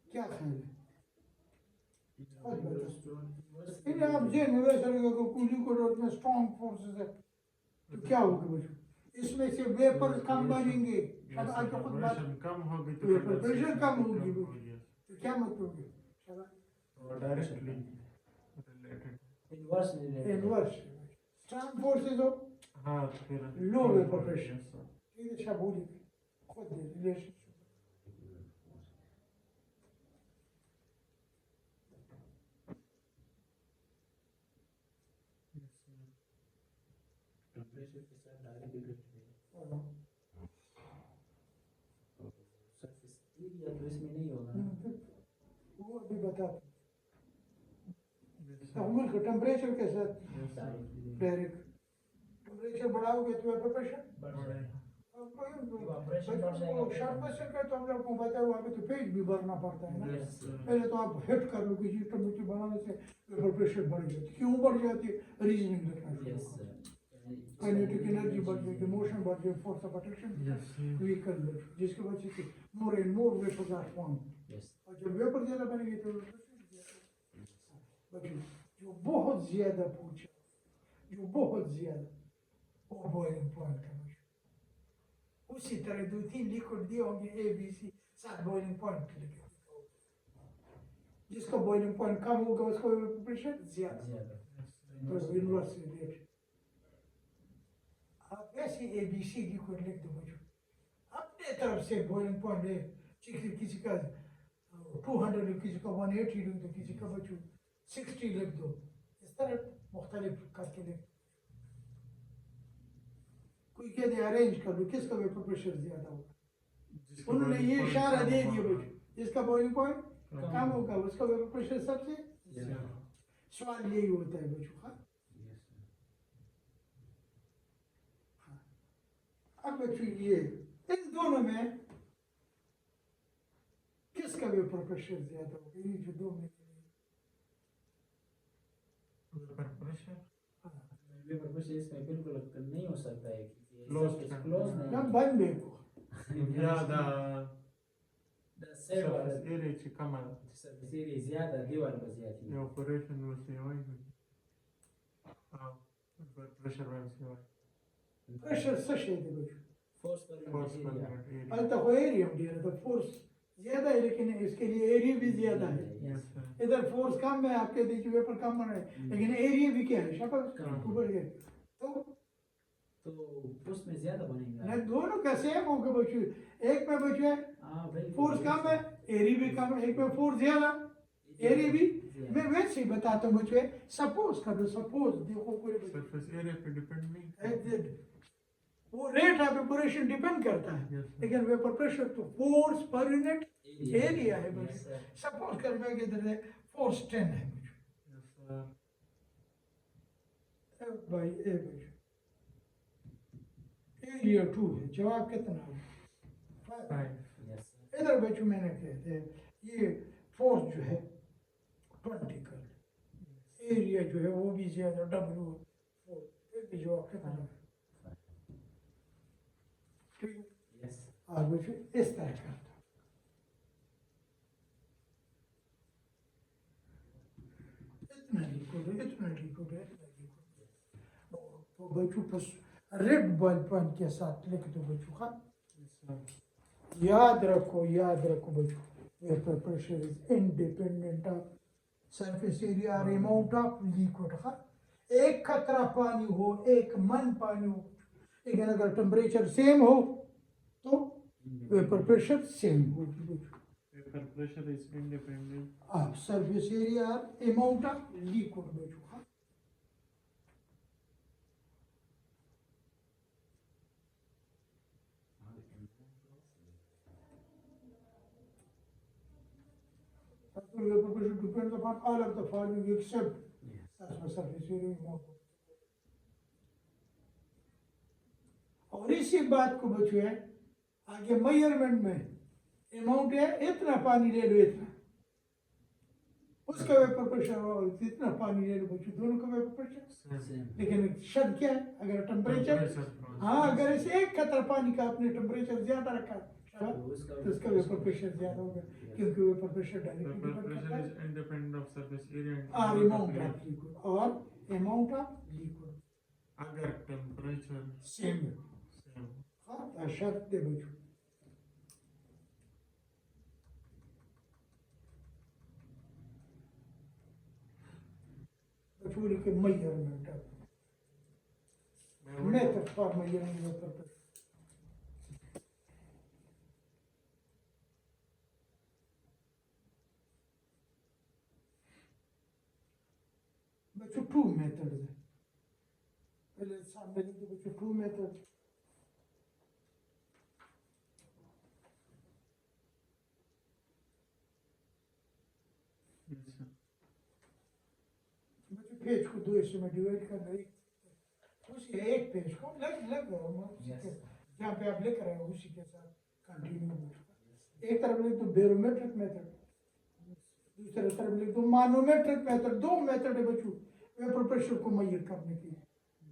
क्या ख्याल है इन्हें आप जेन में वैसा लगेगा कि कूली को रोड में स्ट्रॉन्ग फोर्सेस है तो क्या होगा बच्चों इसमें से वेपर कम बनेंगे Yes, अब आज sir. खुद बात Evaporation कम होगी तो वेपर प्रेशर कम होगी condensation बच्चों होगी. तो क्या मतलब होगी और directly related. Inversely related. Inverse strong forces हो हाँ फिर Low vapor pressure. Yes, sir. ठीक है शाबूली खुद रिलेशनशिप Yes, sir. Temperature के साथ डायरेक्ट रिलेटेड है. Surface area तो इसमें नहीं होगा ना. वो अभी बता Yes, sir. तहमुल का टेम्परेचर के साथ Yes, sir. डायरेक्ट टेम्परेचर बढ़ाओगे तो वेपर प्रेशर बड़े. Evaporation बढ़ जाएगा. शॉर्ट क्वेश्चन का तो हम लोग को बताया हुआ तो पेज भी भरना पड़ता है ना Yes, sir. पहले तो आप हिट कर लो कि जी टेम्परेचर बढ़ाने से वेपर प्रेशर बढ़ जाती है क्यों बढ़ जाती है रीजनिंग लिखना शुरू Yes, करो sir. काइनेटिक एनर्जी बढ़ जाएगी मोशन बढ़ जाएगी force of attraction Yes, sir. Vehicle जिसकी वजह से more and more vapours are form Yes. और जब वेपर ज्यादा बनेंगे तो बच्चों जो बहुत ज्यादा पूछा जो बहुत ज्यादा वो बॉइलिंग पॉइंट का बच्चों उसी तरह 2-3 लिक्विड दिए होंगे A B C 7 boiling point लिखे जिसका बॉइलिंग पॉइंट कम होगा उसका प्रेशर ज्यादा ज्यादा. तो इनवर्स रिलेशन आप ऐसे ए बी सी लिक्विड लिख दो बच्चों अपने ये तरफ से बॉइलिंग पॉइंट है, किसी का 200 किसी का 180 लिख दो, किसी का बच्चों 60 लिख दो, इस तरह मुख्तलिफ करके लिख। कोई कहते अरेंज कर दो, किसका वेपर प्रेशर ज्यादा होगा, उन्होंने ये इशारा दे दिया बच्चों, जिसका बॉइलिंग पॉइंट कम होगा उसका वेपर प्रेशर सबसे सवाल यही होता है बच्चों। हाँ, अब बच्चों ये इन दोनों में किसका वेपर प्रेशर ज्यादा होगा, ये जो दो में वेपर प्रेशर वेपर प्रेशर इसमें बिल्कुल नहीं हो सकता है क्योंकि Closed क्लोज ना नहीं बंद देखो। Yeah, the server area ci كمان surface area زيادة دول بزيادة the operation was CY. Pressure was CY. Pressure सही है बच्चों, force per Force unit per area unit area. अल्टा को एरिया दे रहा था, फोर्स ज्यादा है लेकिन इसके लिए एरिया भी ज्यादा है। Yes, sir. इधर फोर्स कम है, आपके देखिए वेपर कम बन रहा है, लेकिन एरिया भी क्या है शक्ल कम। ऊपर गए तो उसमें ज्यादा बनेगा। न दोनों का सेम होगा बच्चों, एक में बच्चों है हाँ भाई फोर्स कम है, एरिया भी कम है, एक में फोर्स ज्यादा, एरिया भी। मैं वैसे ही बताता हूँ बच्चों, सपोज कर दो, सपोज देखो पूरे Surface area पे depend नहीं। बच्चों, वो रेट ऑफ ऑपरेशन डिपेंड करता है, Yes, sir. लेकिन वेपर प्रेशर तो फोर्स पर यूनिट एरिया है Yes, बच्चों। sir. सपोज कर मैं इधर है फोर्स 10 है बच्चों, Yes, sir. बाई ए बच्चों, एरिया 2 है, जवाब कितना है? 5। Yes, sir. इधर बच्चों मैंने कहते हैं ये फोर्स जो है 20 कर, एरिया जो है वो भी ज्यादा W 4, फिर भी जवाब कितना है? ठीक है, Yes. और बच्चों इस तरह करता हूं। इतना लिखो, इतना लिखो, इतना लिखो, तो बच्चों बस रेड बॉल पेन के साथ लिख दो बच्चों। हाँ, Yes, sir. याद रखो बच्चों, vapour pressure is independent of surface area और अमाउंट ऑफ लिक्विड। हाँ, एक खतरा पानी हो, एक मन पानी हो, लेकिन अगर टेम्परेचर सेम हो तो वेपर प्रेशर सेम होगी बच्चों। Vapor pressure is independent. Of surface area और अमाउंट ऑफ लिक्विड बच्चों। हाँ, vapour pressure depends upon all of the following except surface area. और इसी बात को बच्चों है आगे मेजरमेंट में अमाउंट है, इतना पानी ले लो, इतना उसका वेपर प्रेशर और इतना पानी ले लो बच्चों, दोनों का वेपर प्रेशर। Same. लेकिन शर्त क्या है, अगर टेम्परेचर, Temperature. हाँ अगर इसे एक खतरा पानी का आपने टेम्परेचर ज्यादा रखा तो तो उसका वेपर प्रेशर ज्यादा होगा, क्योंकि vapour pressure Vapor directly pressure is independent of surface area and और amount of amount liquid. Of liquid और अमाउंट ऑफ लिक्विड अगर temperature सेम है। same. हाँ, शर्त दे बच्चों। बच्चों के measurement method for measuring vapour pressure. बच्चों 2 मेथड है, पहले सामने लिख दो बच्चों 2 मेथड। Yes, sir. बच्चों पेज को 2 हिस्सों में डिवाइड करना है, उसी एक पेज को लग Yes. जहाँ पे आप लिख रहे हो उसी के साथ कंटिन्यू। एक तरफ लिख दो बैरोमेट्रिक मेथड, दूसरी तरफ लिख दो मानोमेट्रिक मेथड। 2 मेथड है बच्चों वेपर प्रेशर को मेजर करने के।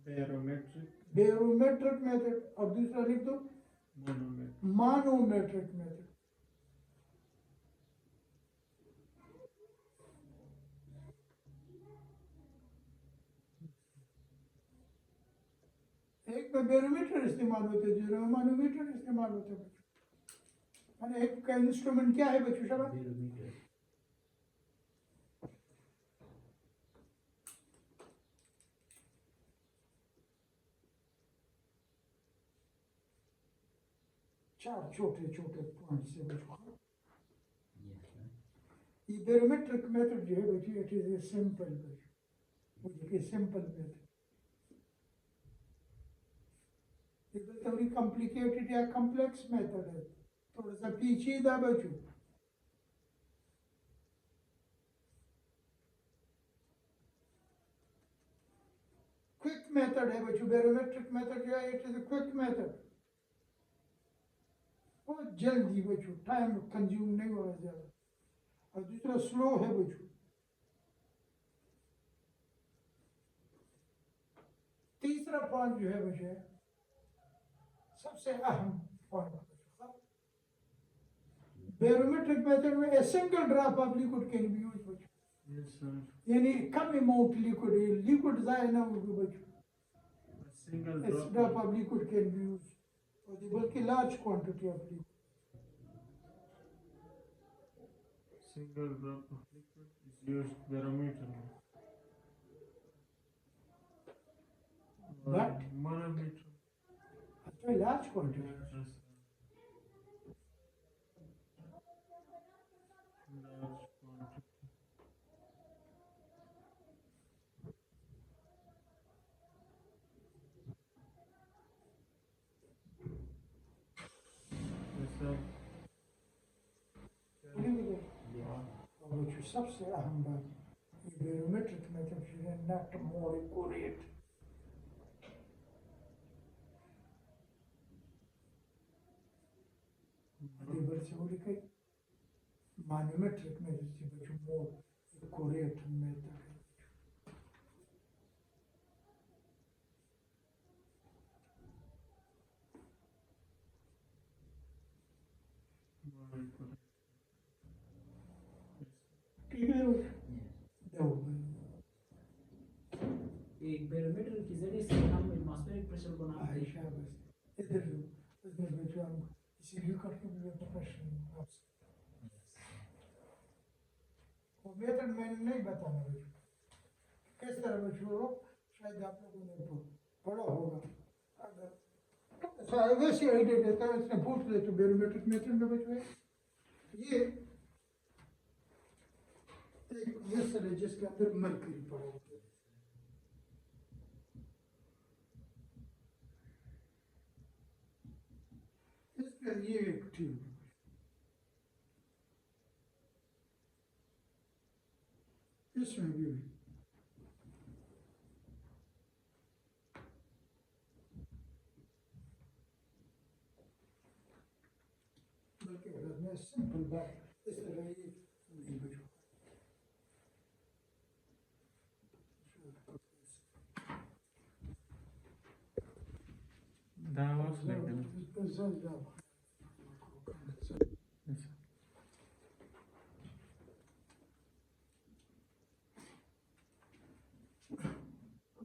Barometric, बैरोमेट्रिक मेथड और दूसरा लिख दो manometric. मानोमेट्रिक मेथड। एक में बैरोमीटर इस्तेमाल होते हैं, दूसरे में मानोमीटर इस्तेमाल होते हैं बच्चों। माने एक का इंस्ट्रूमेंट क्या है बच्चों शाबाश? Barometer. 4 छोटे छोटे पॉइंट से बचो Yes, right. ये बैरोमेट्रिक मेथड जो है बच्चे इट इज ए सिंपल मुझे कि सिंपल मेथड ये थोड़ी कॉम्प्लिकेटेड या कॉम्प्लेक्स मेथड है थोड़ा सा पेचीदा बच्चों क्विक मेथड है बच्चों बैरोमेट्रिक मेथड जो है it is a quick method बहुत जल्दी बच्चों टाइम कंज्यूम नहीं होगा ज्यादा और दूसरा स्लो है बच्चों तीसरा पॉइंट जो है बच्चे सबसे अहम पॉइंट बैरोमेट्रिक मेथड में a single drop of liquid can be used बच्चों Yes, sir. यानी कम अमाउंट लिक्विड जाए ना होगी बच्चों A single A drop. drop of liquid can be used for the bulky large quantity of liquid. Single drop of liquid is used barometer. But- Manometer. अच्छा large quantity. Yes, sir. Large quantity. Yes, sir. और जो सबसे अहम बात ये barometric method जो है not more accurate देवर से बोली कई मानोमेट्रिक मेथड से जो मोर एक्यूरेट मेथड है Manometer. ठीक है Yes. दो एक बैरोमीटर के जरिए से हम एटमॉस्फेरिक प्रेशर को नापते हैं। आयशा बस इधर जो इधर जो हम इसीलिए करके भी प्रोफेशन आपसे वो मेथड मैंने नहीं बताना बच्चों किस तरह बच्चों शायद आप लोगों ने तो पढ़ा होगा अगर ऐसा वैसे आइडिया देता है इसने पूछ ले तो बैरोमेट्रिक मेथड में बच्चों ये एक मिसल है जिसके अंदर मरकरी पड़ा होता है इसका ये एक ट्यूब इसमें भी बल्कि अगर मैं सिंपल बात इस तरह ये नहीं बचो That was like that. Yes, sir.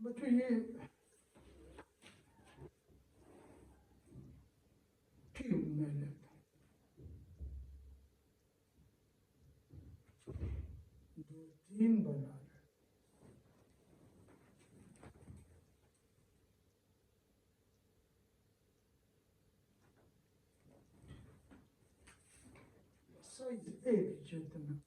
बच्चों ये ट्यूब में लेता दो तीन बना ले साइज एक जितना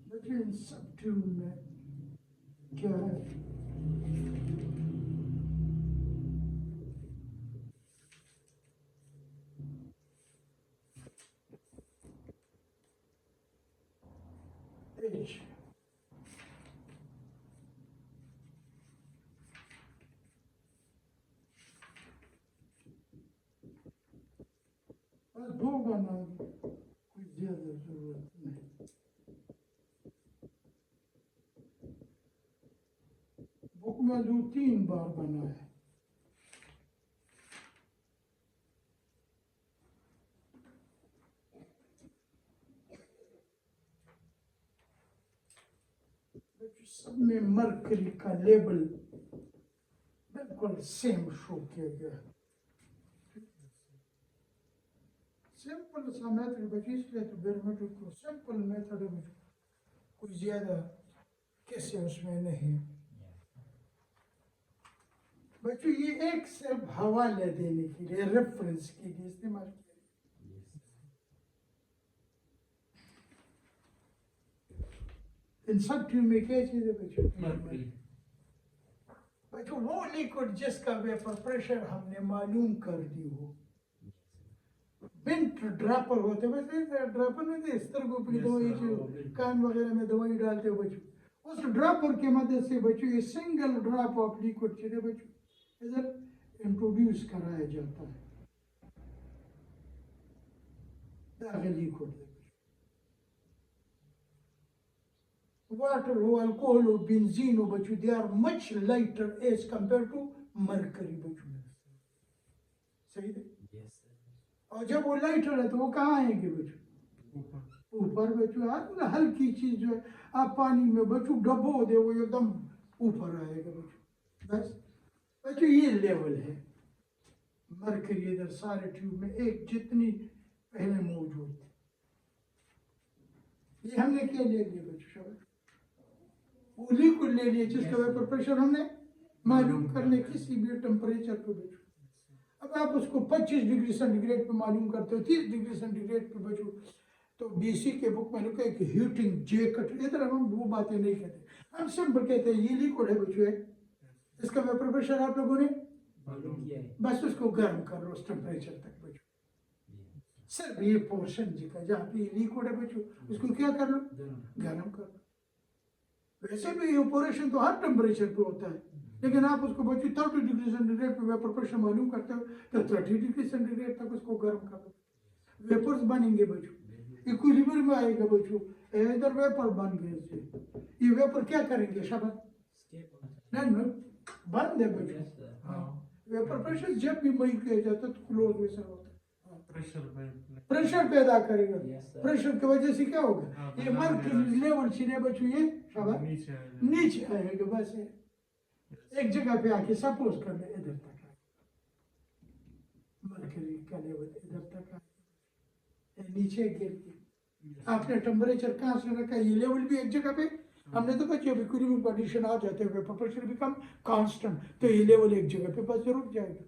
बच्चों इन सब ट्यूब में क्या है H बस दो बना दो कुछ ज्यादा जरूरत नहीं मौजूद 3 बार बना है। सब में मरकरी का लेबल बिल्कुल सेम शो किया गया है। सिंपल सा मेथड बच्चे, इसलिए तो बैरोमीटर को सिंपल मेथड है, कोई ज्यादा कैसे उसमें नहीं। बच्चों ये एक सिर्फ हवाले देने के लिए, रेफरेंस के लिए इस्तेमाल किया। इन सब ट्यूब में क्या चीज है बच्चों? बच्चों वो लिक्विड जिसका वेपर प्रेशर हमने मालूम कर दी हो। बिंट ड्रॉपर होते हैं, वैसे ड्रॉपर में तो इस तरह की दवाई जो कान वगैरह में दवाई डालते हो बच्चों, उस ड्रॉपर की मदद से बच्चों ये सिंगल ड्रॉप ऑफ लिक्विड चीजें बच्चों इधर इंट्रोड्यूस कराया जाता है। Liquid water or alcohol or benzene or बच्चों, they are much lighter as compared to mercury बच्चों। सही है? और जब वो लाइटर है तो वो कहाँ आएंगे बच्चों? ऊपर बच्चों। हाँ, हल्की चीज जो है आप पानी में बच्चों डबो दे, वो एकदम ऊपर आएगा बच्चों। बस बच्चों ये लेवल है मरकरी इधर सारे ट्यूब में एक जितनी पहले मौजूद थी। ये हमने क्या ले लिया बच्चों? वो लिक्विड ले लिया जिसका वेपर प्रेशर हमने मालूम करने किसी भी टेम्परेचर पे बच्चों। अब आप उसको 25 डिग्री सेंटीग्रेड पे मालूम करते हो, 30 डिग्री सेंटीग्रेड पे बच्चों, तो बीसी के बुक में लिखा है कि हीटिंग जैकेट। इधर हम वो बातें नहीं कहते, हम सिंपल कहते हैं ये लिक्विड है बच्चों, इसका वेपर प्रेशर आप लोगों ने मालूम किया है। बस उसको गर्म कर लो उस टेम्परेचर तक बच्चों। सिर्फ ये पोर्शन जिका जहाँ पे लिक्विड है बच्चों, उसको क्या कर लो? गर्म कर लो। वैसे भी इवेपोरेशन तो हर टेम्परेचर पे होता है, लेकिन आप उसको बच्चों 30 डिग्री सेंटीग्रेड पे वेपर प्रेशर मालूम करते हो तो 30 डिग्री सेंटीग्रेड तक उसको गर्म कर लो। वेपर्स बनेंगे बच्चों, इक्विलिब्रियम में आएगा बच्चों। इधर वेपर बन गए थे, ये वेपर क्या करेंगे? शाबाश नहीं बंद है बच्चों। हाँ, वेपर प्रेशर जब भी मई किया जाता है तो क्लोज वैसा होता है, प्रेशर पैदा करेगा। प्रेशर की वजह से क्या होगा? ये मरकरी लेवल सीधे बच्चों ये शाबाश नीचे आएगा। बस एक जगह पे आके सपोज कर ले इधर तक आए, मरकरी का लेवल इधर तक आए, नीचे गिर के आपने टेम्परेचर कहाँ से रखा? ये लेवल भी एक जगह पे हमने तो बच्चे अभी इक्विलिब्रियम कंडीशन आ जाते हैं, वेपर प्रेशर बिकम कांस्टेंट, तो ये लेवल एक जगह पे बस रुक जाएगा।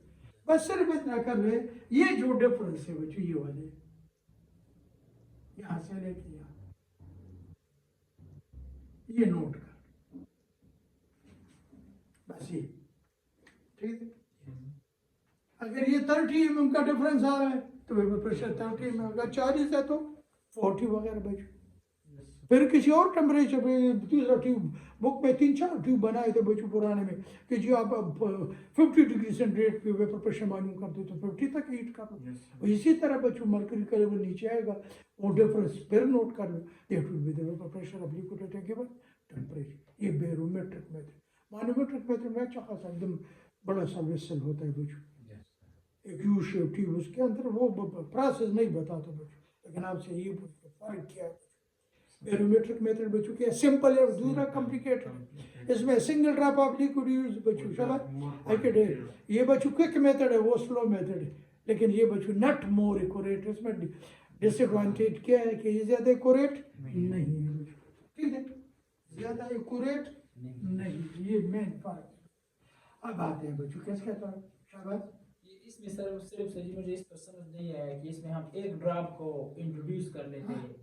बस सिर्फ इतना कर ले, ये जो डिफरेंस है बच्चों ये वाले यहाँ से लेके यहाँ, ये नोट कर बस ये ठीक है। अगर ये 30 mm का डिफरेंस आ रहा है तो वेपर प्रेशर 30 mm, अगर 40 है तो 40 वगैरह बच्चों। फिर किसी और टेम्परेचर पे दूसरा ट्यूब बुक में 3-4 ट्यूब बनाए थे बच्चों पुराने में कि जो आप 50 डिग्री सेंटीग्रेड पे वेपर प्रेशर मालूम करते तो 50 तक हीट कर लो। इसी तरह बच्चों मरकरी का लेवल नीचे आएगा, वो डिफरेंस फिर नोट कर लो, that will be the vapour pressure of liquid at a given temperature. ये बैरोमेट्रिक मेथड। मैनोमेट्रिक मेथड में अच्छा खासा एकदम बड़ा सा वेसल होता है बच्चों, एक यू शेप ट्यूब, उसके अंदर वो प्रोसेस नहीं बताता बच्चों, लेकिन आपसे ये फर्क क्या है। बैरोमेट्रिक मेथड बच्चों क्या सिंपल है और दूसरा कॉम्प्लिकेटेड है। इसमें single drop of liquid use बच्चों शाबाश। ये बच्चों क्विक मेथड है, वो स्लो मेथड है, लेकिन ये बच्चों नॉट मोर एक्यूरेट। इसमें डिसएडवांटेज क्या है कि ये ज्यादा एक्यूरेट नहीं है बच्चों, ठीक है, ज्यादा एक्यूरेट नहीं, ये मेन फर्क। अब आते हैं बच्चों कैसे कहता हूँ शाबाश। इसमें सर सिर्फ सर जी मुझे इस पर समझ नहीं आया कि इसमें हम एक ड्रॉप को इंट्रोड्यूस कर लेते हैं।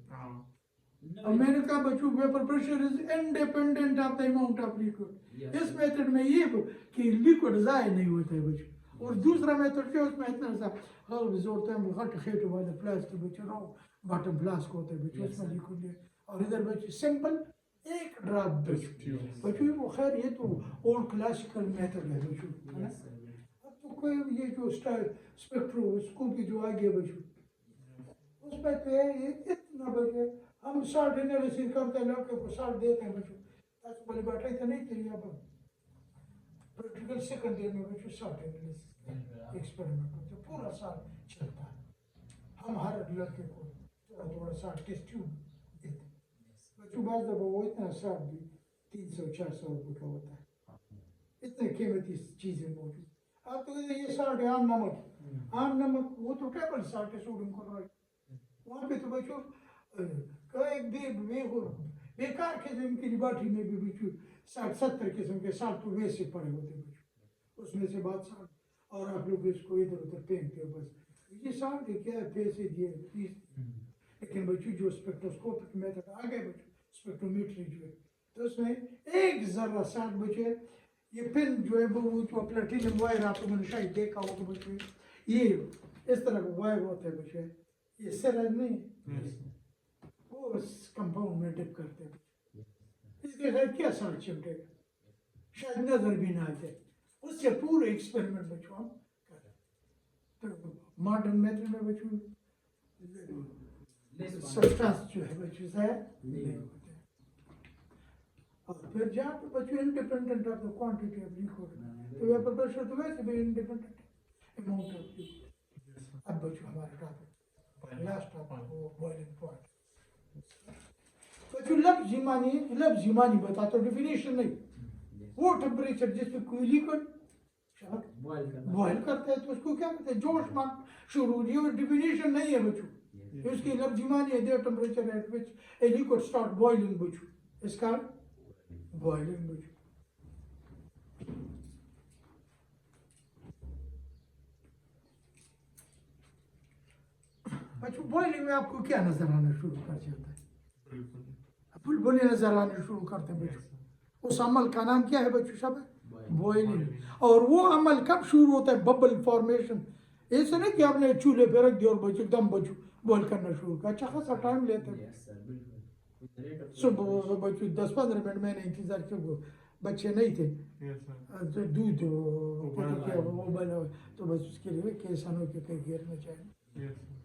और मैंने कहा बच्चों vapour pressure is independent of the amount of liquid. इस मेथड में ये कि लिक्विड जाए नहीं होता है बच्चों, और दूसरा मेथड क्या उसमें इतना सा जोड़ते हैं घट खेट वाले फ्लास्क के बच्चों रो बॉटम फ्लास्क होते हैं बच्चों, उसमें लिक्विड है, और इधर बच्चों सिंपल एक ड्रॉप बच्चों। वो खैर ये तो ओल्ड क्लासिकल मेथड है बच्चों, है ना। अब तो कोई ये जो स्पेक्ट्रोस्कोपी जो आ गया बच्चों, उसमें तो ये इतना बच्चे हम साल्ट एनालिसिस करते हैं, लड़के को साल्ट देते हैं बच्चों, वाली बैठे थे नहीं थी यहाँ पर प्रैक्टिकल सेकंड ईयर में बच्चों शॉर्ट एनालिसिस एक्सपेरिमेंट होते हैं, पूरा साल चलता है। हम हर लड़के को थोड़ा थोड़ा सा टेस्ट ट्यूब देते हैं। बच्चों बाद जब वो इतना साल भी 300-400 रुपये का होता है, इतने कीमती चीज़ें मौजूद। आप तो कहते हैं ये साल्ट है, आम नमक वो तो टेबल साल्ट है सोडियम क्लोराइड। वहाँ पे तो बच्चों बेकार किस्म की लिबार्टी में भी बच्चों 60-70 किस्म के साल्ट तो वैसे पड़े होते हैं बच्चों, उसमें से बात साल्ट, और आप लोग इसको इधर उधर फेंकते हो बस। ये साल्ट है क्या, पैसे दिए फीस। लेकिन बच्चों जो स्पेक्ट्रोस्कोपिक मेथड आ गए बच्चों, स्पेक्ट्रोमीट्री जो है, तो उसमें एक जरा साल्ट बचे, ये पिन जो है वो जो प्लेटिनम वायर आपको मैंने शायद देखा होगा बच्चों, ये इस तरह का वायर होता है बच्चों, ये सरल नहीं, वो उस कंपाउंड में डिप करते हैं। इसके साथ क्या साल्ट चिमटेगा, शायद नजर भी ना आ जाए, उससे पूरे एक्सपेरिमेंट बच्चों हम करें। तो मॉडर्न मेथड में बच्चों सब्सटेंस जो है बच्चों से नहीं होते हैं। और फिर जहाँ पे बच्चों independent of the quantity of liquid, तो वेपर प्रेशर तो वैसे भी इंडिपेंडेंट अमाउंट ऑफ लिक्विड। अब बच्चों हमारा टॉपिक लास्ट टॉपिक वो बॉइलिंग पॉइंट। बच्चों लफ्ज़ ईमानी बताता हूँ, डेफिनेशन नहीं। वो टेम्परेचर जिस पे कोई लिक्विड बॉयल करता है तो उसको क्या कहते हैं, जोश मान शुरू हो रही है, डेफिनेशन नहीं है बच्चों। उसकी लफ्ज़ ईमानी है, there temperature at which a liquid start boiling बच्चों, इसका बॉइलिंग बच्चों। बच्चों बॉइलिंग में आपको क्या नजर आना शुरू कर जाता है, बुलबुले नजर आने शुरू करते हैं बच्चों। उस अमल का नाम क्या है बच्चों सब, बॉइलिंग। और वो अमल कब शुरू होता है, बबल फॉर्मेशन। ऐसे नहीं कि आपने चूल्हे पे रख दिया और बच्चों एकदम बच्चों बॉइल करना शुरू कर, अच्छा खासा टाइम लेते हैं। सुबह बच्चों 10-15 मिनट मैंने इंतजार किया, बच्चे नहीं थे तो दूध उबला, तो बस उसके लिए कैसा हो कि कहीं गिर न जाए,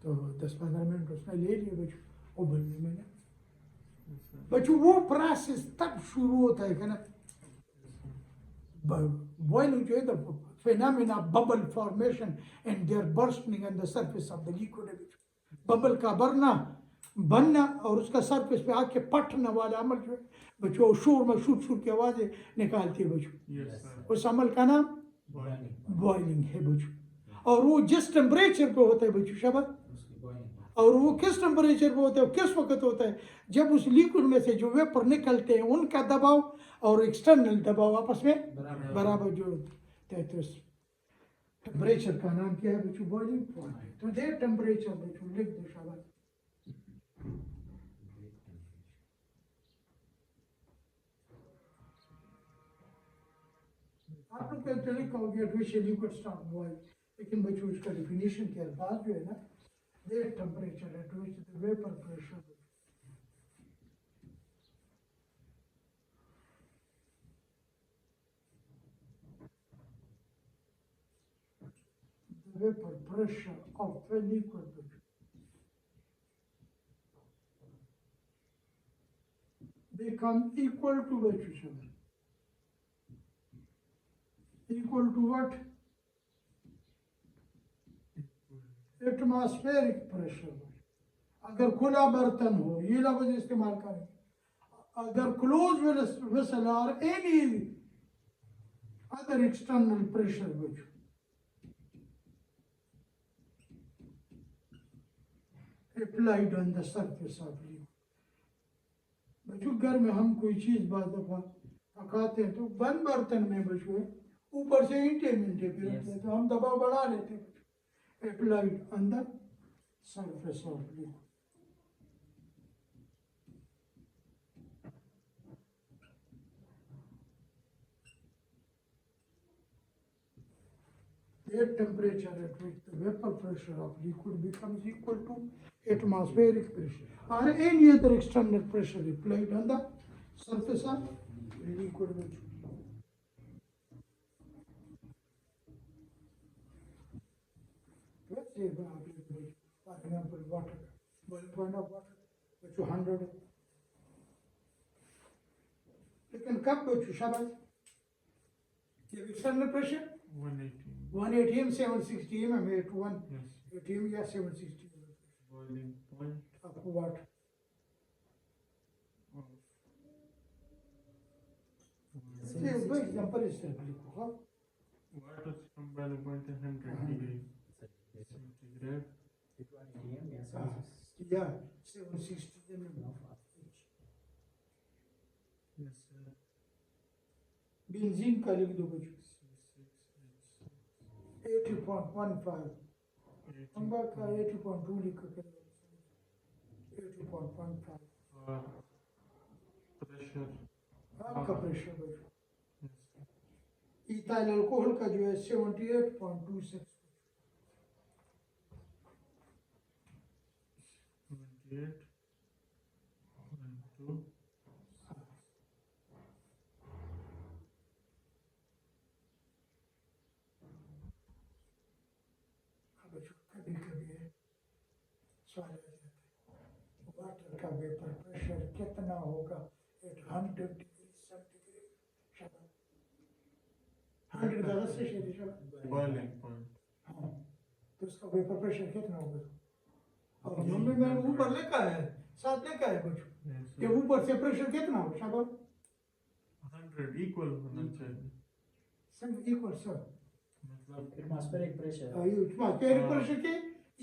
तो 10-15 मिनट उसने ले लिए बच्चों उबलने में। बच्चों वो प्रोसेस तब शुरू होता है कि ना, बॉइलिंग जो है the phenomena bubble formation and their bursting on the surface of the liquid. Bubble का बनना और उसका सरफेस पे आके फटने वाला अमल जो है बच्चों, शोर में शूट शूट की आवाजें निकालती है बच्चों, उस अमल का नाम बॉइलिंग है बच्चों। और वो जिस टेम्परेचर पे होता है बच्चों शबक, और वो किस टेम्परेचर पे होता है, किस वक्त होता है, जब उस लिक्विड में से जो वेपर निकलते हैं उनका दबाव और एक्सटर्नल दबाव आपस में बराबर जो होता है, तो इस टेम्परेचर का नाम क्या है बच्चों, बॉइलिंग पॉइंट। तो देयर टेम्परेचर बच्चों लिख दो शाबाश। आप लोग कहते लिखा हो गया विच लिक्विड स्टार्ट बॉइल, लेकिन बच्चों इसका डेफिनेशन के अल्फाज जो है ना, there temperature at which the vapour pressure, vapor pressure of a liquid become equal to what? Equal to what? Atmospheric pressure. अगर खुला बर्तन हो, ये लफ्ज इस्तेमाल करें, अगर close vessel or any other external pressure which applied on the surface of liquid। बच्चों घर में हम कोई चीज बाद दफा पकाते हैं तो बंद बर्तन में बच्चों ऊपर से ईंटे मिलते फिर yes। तो हम दबाव बढ़ा लेते हैं, applied on the surface of liquid। At temperature at which the vapor pressure of liquid becomes equal to atmospheric pressure or any other external pressure applied on the surface of liquid। Let's say for example water, boiling point of water which 100, लेकिन कब बच्चों शाबाश ये external pressure 180. 180 m 760 mm 81 Yes. 80 m या 760 mm Boiling point आपको वाट of ये दो example इस तरह लिखो हाँ water from boiling point is 100 degree centigrade. या 760 mm Yes, sir. बेंजीन का लिख दो बच्चों C6H6. 80.15 हम बात का 80.2 लिख कर 80.15 For pressure. आपका प्रेशर बच्चों Yes. इथाइल अल्कोहल का जो है 78.26 28 and 2. बच्चों कभी कभी सवाल आ जाता है वाटर का वेपर प्रेशर कितना होगा एट 100 डिग्री सेंटीग्रेड शब्द 100 ज़्यादा से शेरी शब्द Boiling point. हाँ तो उसका वेपर प्रेशर कितना होगा और मम्मी मैंने ऊपर लिखा है साथ लिखा है बच्चों Yes, कि sir. ऊपर से प्रेशर कितना होगा शब्द 100 equal होना चाहिए. सब इक्वल सब मतलब एटमॉस्फेरिक प्रेशर एटमॉस्फेरिक प्रेशर के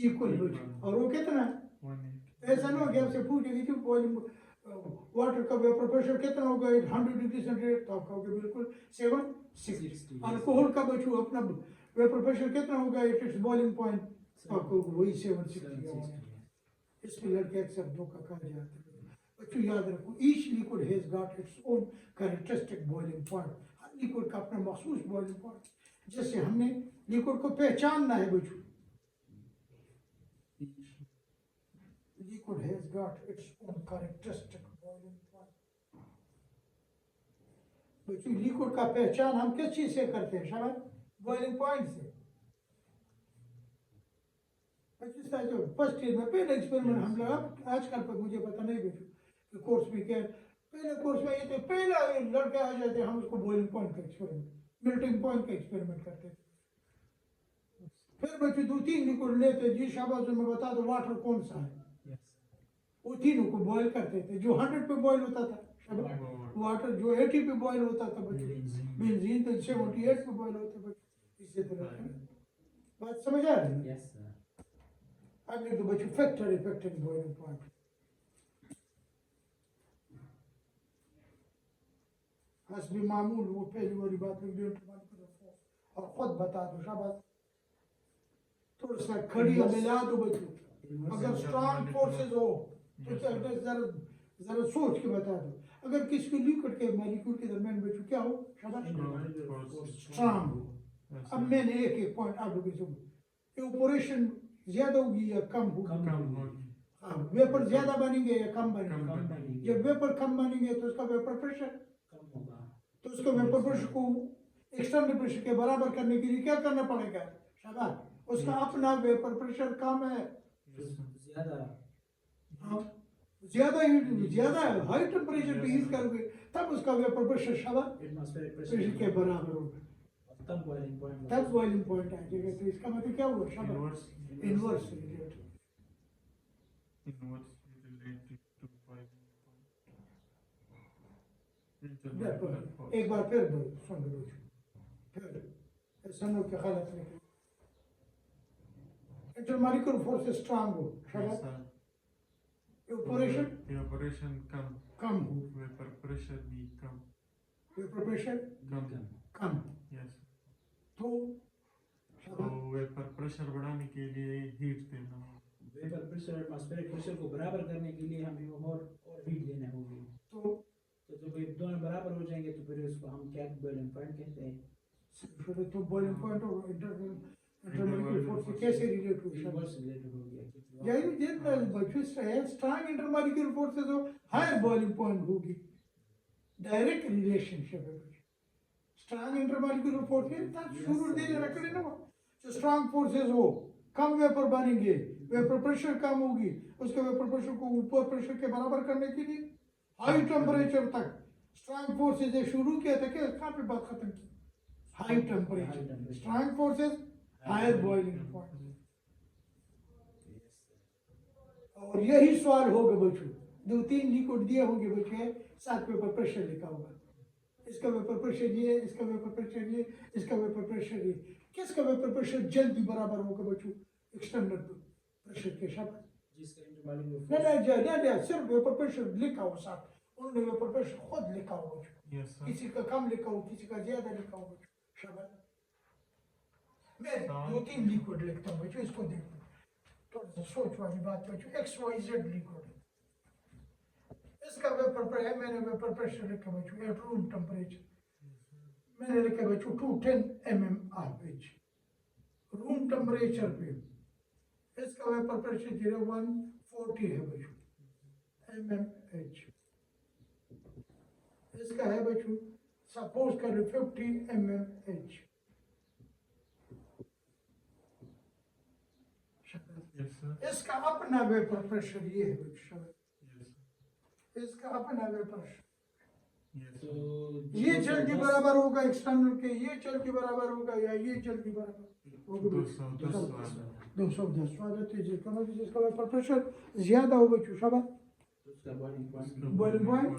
इक्वल बच्चों और वो कितना है 180. ऐसा ना हो कि आपसे पूछेगी कि बॉइलिंग वाटर का वेपर प्रेशर कितना होगा 100 डिग्री सेंटीग्रेड तो आप कहोगे बिल्कुल 760 अल्कोहल का बच्चों अपना वेपर प्रेशर कितना होगा इट इज बॉइलिंग पॉइंट आपको वही 760 इसमें लड़के अक्सर धोखा खा जाते हैं बच्चों याद रखो each liquid has got its own characteristic boiling point her liquid का अपना मखसूस बॉइलिंग पॉइंट जैसे हमने लिक्विड को पहचानना है बच्चों liquid has got its own characteristic boiling point. बच्चों लिक्विड का पहचान हम किस चीज से करते हैं शायद बॉइलिंग पॉइंट से बच्चों जो फर्स्ट ईयर में पहले एक्सपेरिमेंट हम लोग आजकल पर मुझे पता नहीं बच्चों कोर्स में क्या पहले कोर्स में ये तो पहला लड़के आ जाते हम उसको बॉइलिंग पॉइंट का एक्सपेरिमेंट मेल्टिंग पॉइंट का एक्सपेरिमेंट करते थे फिर बच्चों 2-3 लिक्विड लेते जी शाबाश में बता दो वाटर कौन सा है वो तीनों को बॉईल करते थे जो 100 पे बॉईल होता था वाटर जो 80 पे बॉईल होता था बच्चे बेंजीन तो 78 पे बॉईल होता बच्चे इसी तरह बात समझ आ रही है यस सर अब लिख दो बच्चों फैक्टर इफेक्टिव बॉइलिंग पॉइंट हस्बी मामूल वो पहली वाली बात लिख दो और खुद बता दो शाबाश थोड़ा सा खड़ी मिला दो बच्चों अगर स्ट्रॉन्ग फोर्सेस हो तो जरा जरा सोच के बता दो अगर किसी लिक्विड के मॉलिक्यूल के दरमियान बच्चों क्या हो स्ट्रॉन्ग हो अब मैंने एक पॉइंट आप लोगों से इवेपोरेशन ज्यादा होगी या कम होगी हाँ वेपर ज्यादा बनेंगे या कम बनेंगे जब वेपर कम बनेंगे तो उसका वेपर प्रेशर कम होगा तो उसको वेपर प्रेशर को एक्सटर्नल प्रेशर के बराबर करने के लिए क्या करना पड़ेगा शाबाश उसका अपना वेपर प्रेशर कम है ज्यादा हाँ ज्यादा हाई टेम्परेचर पे हीट करोगे तब उसका वेपर प्रेशर शाबाश एटमॉस्फेरिक प्रेशर प्रेशर के बराबर होगा तब बॉइलिंग पॉइंट तब बॉइलिंग पॉइंट आ जाएगा तो इसका मतलब क्या हुआ शाबाश inverse related inverse related to boiling देखो point. एक बार फिर दो सुन लो फिर ऐसा ना कि गलत नहीं इंटरमॉलिक्यूलर फोर्स स्ट्रांग हो Yes, शाबाश sir. इवेपोरेशन Evaporation कम हो vapor pressure भी कम वेपर प्रेशर कम yes. तो तो वेपर प्रेशर बढ़ाने के लिए हीट देना वेपर प्रेशर एटमॉस्फेरिक प्रेशर को बराबर करने के लिए हमें और हीट देना होगी तो जब ये दोनों बराबर हो जाएंगे तो फिर उसको हम क्या बॉइलिंग पॉइंट कहते हैं फिर तो बॉइलिंग पॉइंट और इंटरमॉलिक्यूलर फोर्स से कैसे रिलेट हो इनवर्स रिलेटेड हो गया यही जितना बच्चों है स्ट्रांग इंटरमॉलिक्यूलर फोर्सेस हो हायर बॉइलिंग पॉइंट होगी डायरेक्ट रिलेशनशिप है स्ट्रांग इंटरमॉलिक्यूलर फोर्स शुरू दे रखने ना जो स्ट्रांग फोर्सेस हो कम वेपर बनेंगे वेपर प्रेशर कम होगी उसके वेपर प्रेशर को ऊपर प्रेशर के बराबर करने के लिए हाई टेम्परेचर तक स्ट्रांग फोर्सेस शुरू किया था क्या कहाँ पे बात खत्म की high temperature. Strong forces, higher boiling point. और यही सवाल होगा बच्चों, 2-3 लिक्विड दिए होंगे बच्चे, साथ पेपर प्रेशर लिखा होगा, इसका वेपर प्रेशर ये, इसका वेपर प्रेशर ये, इसका वेपर प्रेशर ये। किसका वेपर प्रेशर जल्दी बराबर होगा बच्चों? एक्सटर्नल प्रेशर के शब्द। नहीं, सिर्फ वेपर प्रेशर लिखा हो साथ, उन्होंने वेपर प्रेशर खुद लिखा हो बच्चों, किसी का कम लिखा हो, किसी का ज्यादा लिखा हो बच्चों शब्द। मैं 2-3 लिक्विड लिखता हूँ बच्चों, इसको देखो, थोड़ा सा सोच वाली बात बच्चों। XYZ लिक्विड, इसका वेपर प्रेशर, मैंने वेपर प्रेशर लिखा बच्चों एट रूम टेम्परेचर, मैंने लिखा बच्चों 210 mmRH रूम टेम्परेचर पे। इसका वेपर प्रेशर 140 है बच्चों mmH। इसका है बच्चों सपोज करो 50 mmH। इसका अपना वेपर प्रेशर ये है बच्चों, इसका अपना वेपर, ये जल्दी बराबर होगा एक्सटर्नल के, ये जल्दी बराबर होगा या ये जल्दी बराबर होगा? 210 स्वागत है जिसका मतलब जिसका वेपर प्रेशर ज्यादा हो बच्चों शाबाश, बॉइलिंग पॉइंट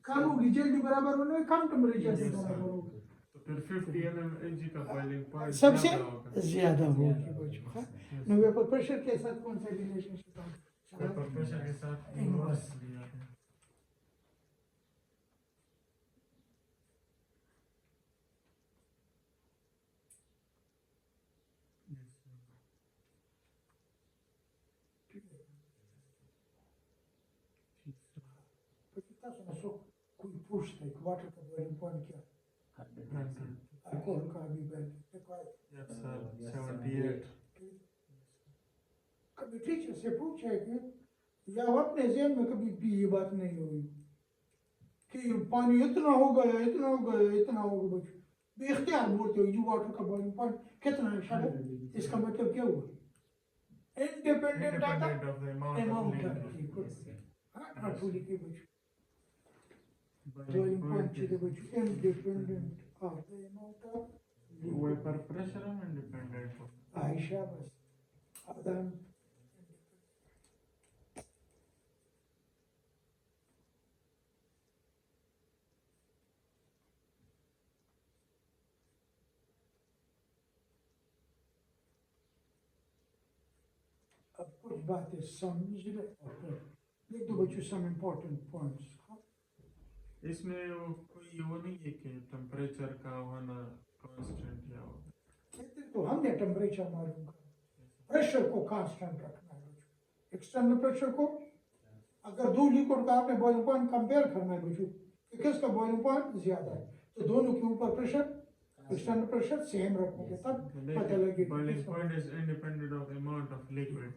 कम होगी, जल्दी बराबर होने में कम टेम्परेचर से बराबर होगा, तो फिर 50 mmHg का बॉइलिंग पॉइंट सबसे ज्यादा होगी बच्चों। वेपर प्रेशर के साथ कौन सा रिलेशनशिप है? वेपर प्रेशर के साथ इनवर्स। कोई पूछता है वाटर का बॉइलिंग पॉइंट क्या है? अल्कोहल का भी कभी टीचर से पूछे कि या अपने ज़हन में कभी भी ये बात नहीं हुई कि पानी इतना हो गया, इतना हो गया, इतना हो गया बच्चों, बेख्तियार बोलते हो ये वाटर का बॉइलिंग पॉइंट कितना है शायद, इसका मतलब क्या हुआ? Independent of the amount of liquid. हाँ ठीक है बच्चों, boiling point to the which independent of the amount of vapour pressure हम इंडिपेंडेंट हो। Aisha was Adam. अब कुछ बातें समझ और लिख दो बच्चों some important points। इसमें वो कोई वो नहीं है कि टेम्परेचर का होना कांस्टेंट या होगा, तो हमने टेम्परेचर मालूम कर, प्रेशर को कांस्टेंट रखना है बच्चों, एक्सटर्नल प्रेशर को। अगर दो लिक्विड का आपने बॉइलिंग पॉइंट कंपेयर करना है बच्चों कि किसका बॉइलिंग पॉइंट ज्यादा है, तो दोनों के ऊपर प्रेशर एक्सटर्नल प्रेशर सेम रखोगे तब पता लगेगा। Boiling point is independent of the amount of liquid,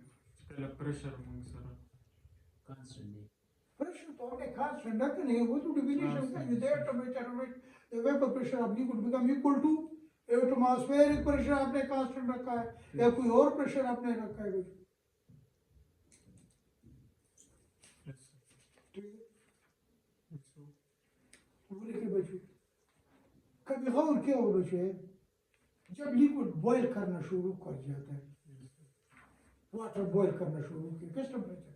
पहले प्रेशर मंगसरा कांस्टेंट प्रेशर तो आपने कांस्टेंट रखना है, वो तो डिफिनेशन है there temperature which the vapour pressure of liquid become equal to atmospheric pressure आपने कांस्टेंट रखा है या कोई और प्रेशर आपने रखा है बच्चों। बच्चों कभी और क्या हो बच्चे, जब लिक्विड बॉईल करना शुरू कर जाता है, वाटर बॉईल करना शुरू किया किस टेम्परेचर,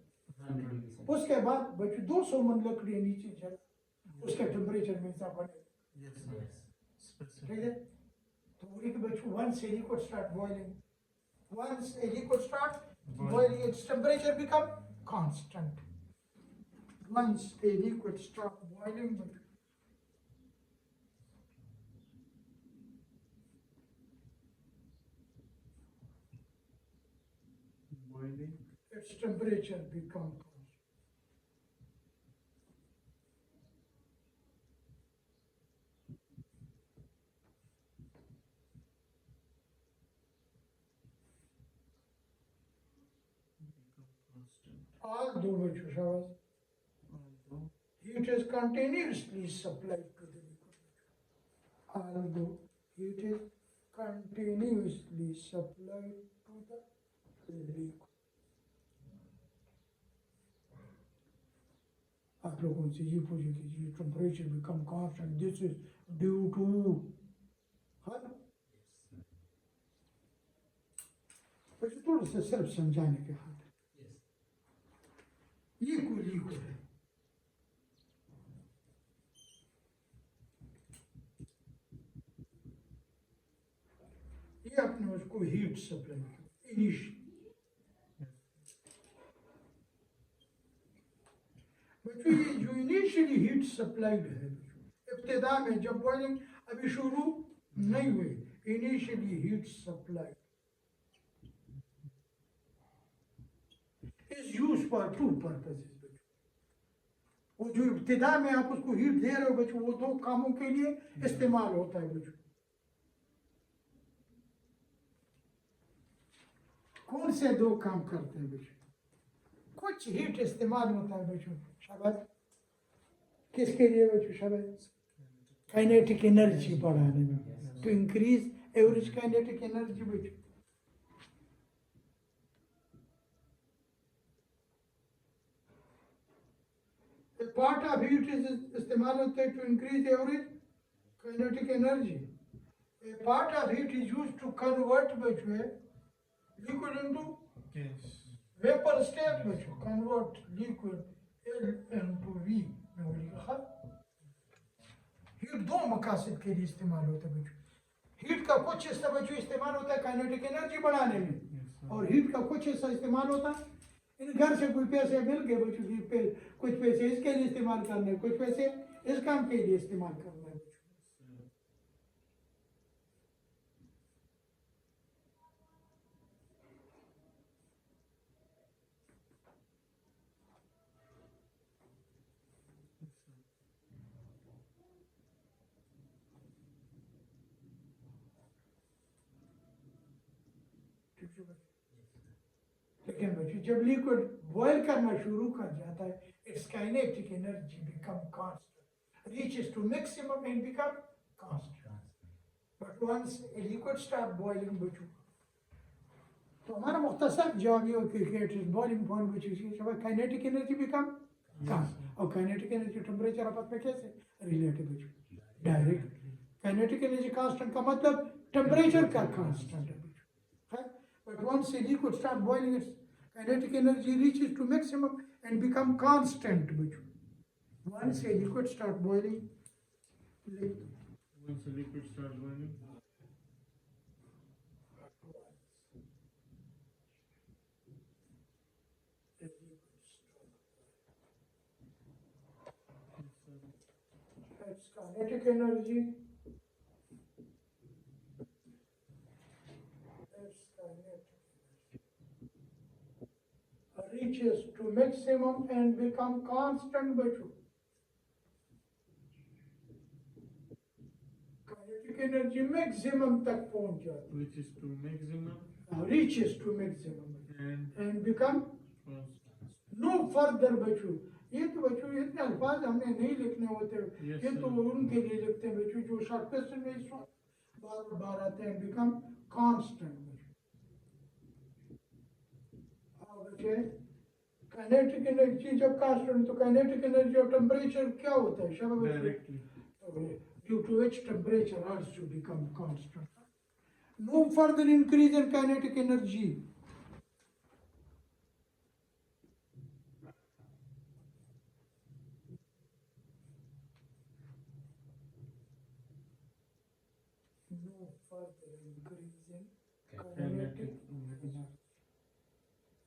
उसके बाद बच्चों 200 मन लकड़ियां नीचे चला, उसके टेम्परेचर में इतना बने, ठीक है। तो बच्चों once a liquid start boiling, once a liquid start boiling, its temperature become constant. Once a liquid start boiling, its temperature become constant. Although heat is continuously supplied to the liquid, although heat is continuously supplied to the liquid. आप लोगों से ये पूछे कि ये temperature become constant, this is due to, हाँ थोड़ा सा सिर्फ समझाने के हाथ है। ये कोई लिक्विड है, ये आपने उसको हीट सप्लाई इनिशियल, बच्चों ये जो इनिशियली हीट सप्लाइड है, इब्तिदा में जब बॉइलिंग अभी शुरू नहीं हुई, initially heat supply is use for to purposes. वो जो इब्तिदा में आप उसको हीट दे रहे हो बच्चों, वो दो कामों के लिए इस्तेमाल होता है बच्चों। कौन से दो काम करते हैं बच्चों? कुछ हीट इस्तेमाल होता है बच्चों, शाबाश, किसके लिए बच्चों? शाबाश, काइनेटिक एनर्जी बढ़ाने में, to increase average kinetic energy बच्चों। पार्ट ऑफ हीट इस्तेमाल होता है to increase average kinetic energy. Part of heat is used to convert बच्चों लिक्विड इनटू वेपर स्टेट बच्चों, कन्वर्ट लिक्विड इनटू वी में वो लिखा। हीट दो मकासद के लिए इस्तेमाल होता है बच्चों। हीट का कुछ हिस्सा बच्चों इस्तेमाल होता है काइनेटिक एनर्जी बढ़ाने में, और हीट का कुछ हिस्सा इस्तेमाल होता है, इन घर से कोई पैसे मिल गए बच्चों, कुछ पैसे इसके लिए इस्तेमाल करने, कुछ पैसे इस काम के लिए इस्तेमाल करना है बच्चों। लेकिन बच्चों जब लिक्विड बॉयल करना शुरू कर जाता है, its kinetic energy become constant, reaches to maximum and become constant. But once a liquid start boiling बच्चों, तो हमारा मुख्तसर जवाब ये क्रिकेट इज बॉइलिंग पॉइंट बच्चों, काइनेटिक एनर्जी बिकम कांस्टेंट। और काइनेटिक एनर्जी टेम्परेचर आपस में कैसे रिलेटेड बच्चों? डायरेक्ट। काइनेटिक एनर्जी कांस्टेंट का मतलब टेम्परेचर का कांस्टेंट है बच्चों। But once a liquid start boiling, its kinetic energy reaches to maximum and become constant. Once a liquid start boiling, once the liquid starts boiling, its kinetic energy, reaches to maximum and become constant बच्चों। Kinetic energy maximum तक पहुंच जाती which is to maximum है, reaches to maximum and become constant. no further बच्चों। ये तो बच्चों इतने अल्फाज हमने नहीं लिखने होते, ये तो उनके लिए लिखते हैं बच्चों जो शॉर्ट क्वेश्चन में इस बार बार आते हैं, बिकम कांस्टेंट बच्चों। काइनेटिक एनर्जी जब कांस्टेंट, तो काइनेटिक एनर्जी और टेम्परेचर क्या होता है शाबाश? Directly. Due to which temperature also become constant. No further increase in kinetic energy. No further increase in kinetic energy.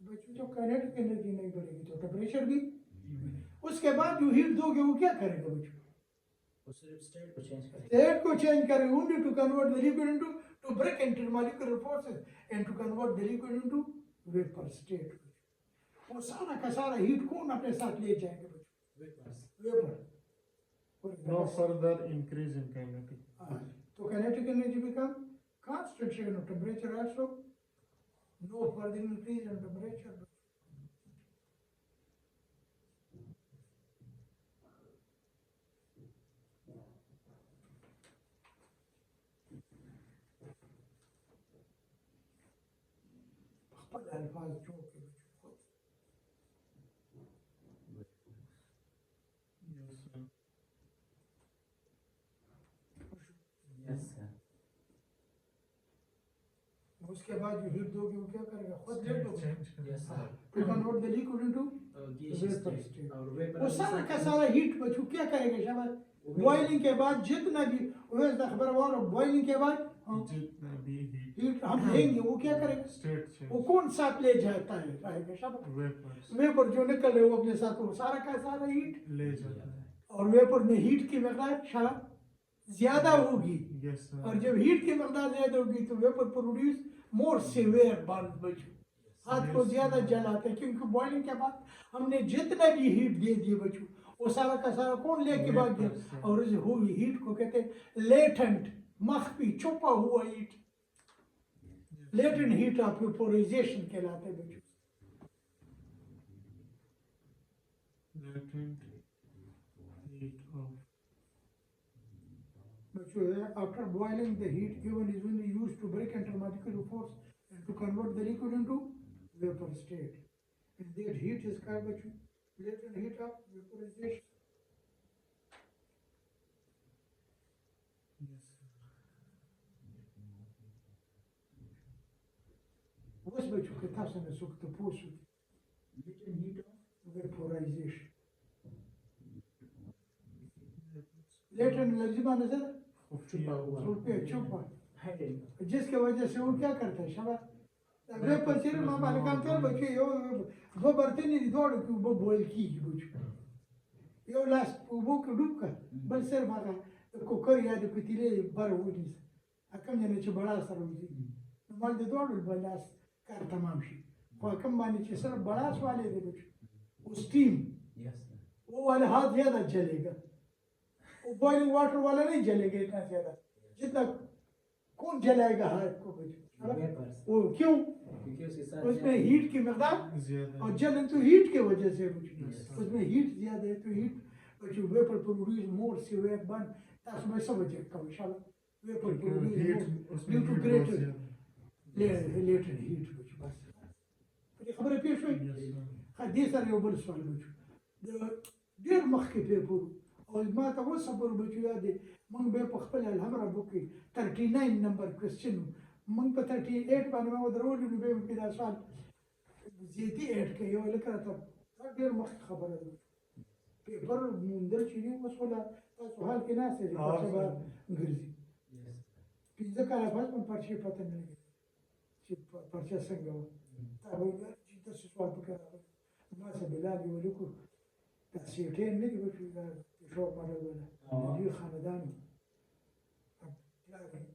बच्चों जब काइनेटिक एनर्जी नहीं बढ़ेगी तो टेम्परेचर भी, उसके बाद जो हीट दोगे वो क्या करेगा बच्चों? स्टेट को चेंज करें, State को change करें, only to convert the liquid into, to break intermolecular forces and to convert the liquid into vapor state. वो सारा का सारा हीट कौन अपने साथ ले जाएंगे बच्चों? Vapour. No further increase in kinetic. तो kinetic energy become constant, and temperature also no further increase in temperature. अल्फाज जो के Yes, sir. yes sir, उसके बाद जो हीट दोगे वो क्या करेगा, खुद लेट होगा। Change Yes, sir. To convert the liquid into Gaseous vapor state. state. और vapor वो सारा का सारा हीट बचू क्या करेगा शाबाश, बॉइलिंग के बाद जितना भी वैसे खबर और बॉइलिंग के बाद जितना भी हीट हीट हम लेंगे वो क्या करेगा, स्टेट वो चेंज कौन साथ ले जाता है आएगा शाबाश। वेपर्स वेपर जो निकल रहे वो अपने साथ वो सारा का सारा हीट, ले जाता है। और वेपर में हीट की मकदार शायद ज्यादा होगी, यस सर। और जब हीट की मकदार ज्यादा होगी तो vapour produce more severe burn बच्चों, हाथ को ज्यादा जलाते हैं, क्योंकि बॉइलिंग के बाद हमने जितना भी हीट दे दिए बच्चों वो सारा का सारा कौन लेके भाग गया, और उस हुई हीट को कहते हैं लेटेंट, मख्फी छुपा हुआ heat, latent heat of vaporisation कहलाते हैं बच्चों। latent heat of बच्चों after boiling the heat given is only used to break intermolecular force and to convert the liquid into vapor state, and that heat is called बच्चों latent heat of vaporization। yes बस बच्चों किताब से मैं सुख तो पूछ latent heat of vaporization latent लफ्ज़ी माने से छुपा हुआ रुपये छुपा, hidden। जिसके वजह से वो क्या करता है शाबाश वेपर सिर्फ मां वाले काम कर बच्चों यो दो बर्तन ही दौड़ के वो बॉईल की बच्चों यो लास्ट वो को डूब कर बस सिर्फ मां कुकर या दे पतीले बर वो नहीं अकम जने च बड़ा सर होगी माल दे दौड़ बलास कर तमाम शी को कम माने च सर बड़ा वाले दे बच्चों वो स्टीम Yes, sir. वो वाले हाथ ज्यादा जलेगा, वो बॉइलिंग वाटर वाला नहीं जलेगा इतना ज्यादा जितना कौन जलाएगा हाथ को बच्चों, Vapors। वो क्यों, क्योंकि उसके साथ उसमें ज्यादा- हीट की मकदार ज्यादा और जलन तो हीट की वजह से बच्चों, Yes. उसमें हीट ज्यादा है तो हीट बच्चों vapour produce more severe burn, ताकि मैं समझ सकता हूं इंशाल्लाह वेपर प्रोड्यूस हीट उसमें ड्यू टू हीट बहुत ग्रेटर ज्यादा लेटेंट हीट बच्चों। बस ये खबर पेश हुई yes sir حديث اليوم السؤال بچو دير مخکې پیپور او ما ته وصبر بچو یادې موږ به په خپل الحمره بوکې 39 نمبر کوېسچن موږ په 38 باندې ما ودرولې نو به مې دا سوال زیاتي اډ کړی یو لکه راته ډېر مخکې خبره ده پیپر موندل چې دي اوس ولا تاسو حال کې ناست دي په سبا ګرځي Yes. پنځه کاله بعد من پرچې پته نه لګي چې پرچه څنګه و تا وایي چې تاسو سوال وکړئ ما سه بلاد ولیکو تاسیټین نه دی وشو دا شو ماډل ولا دی خاندان پلان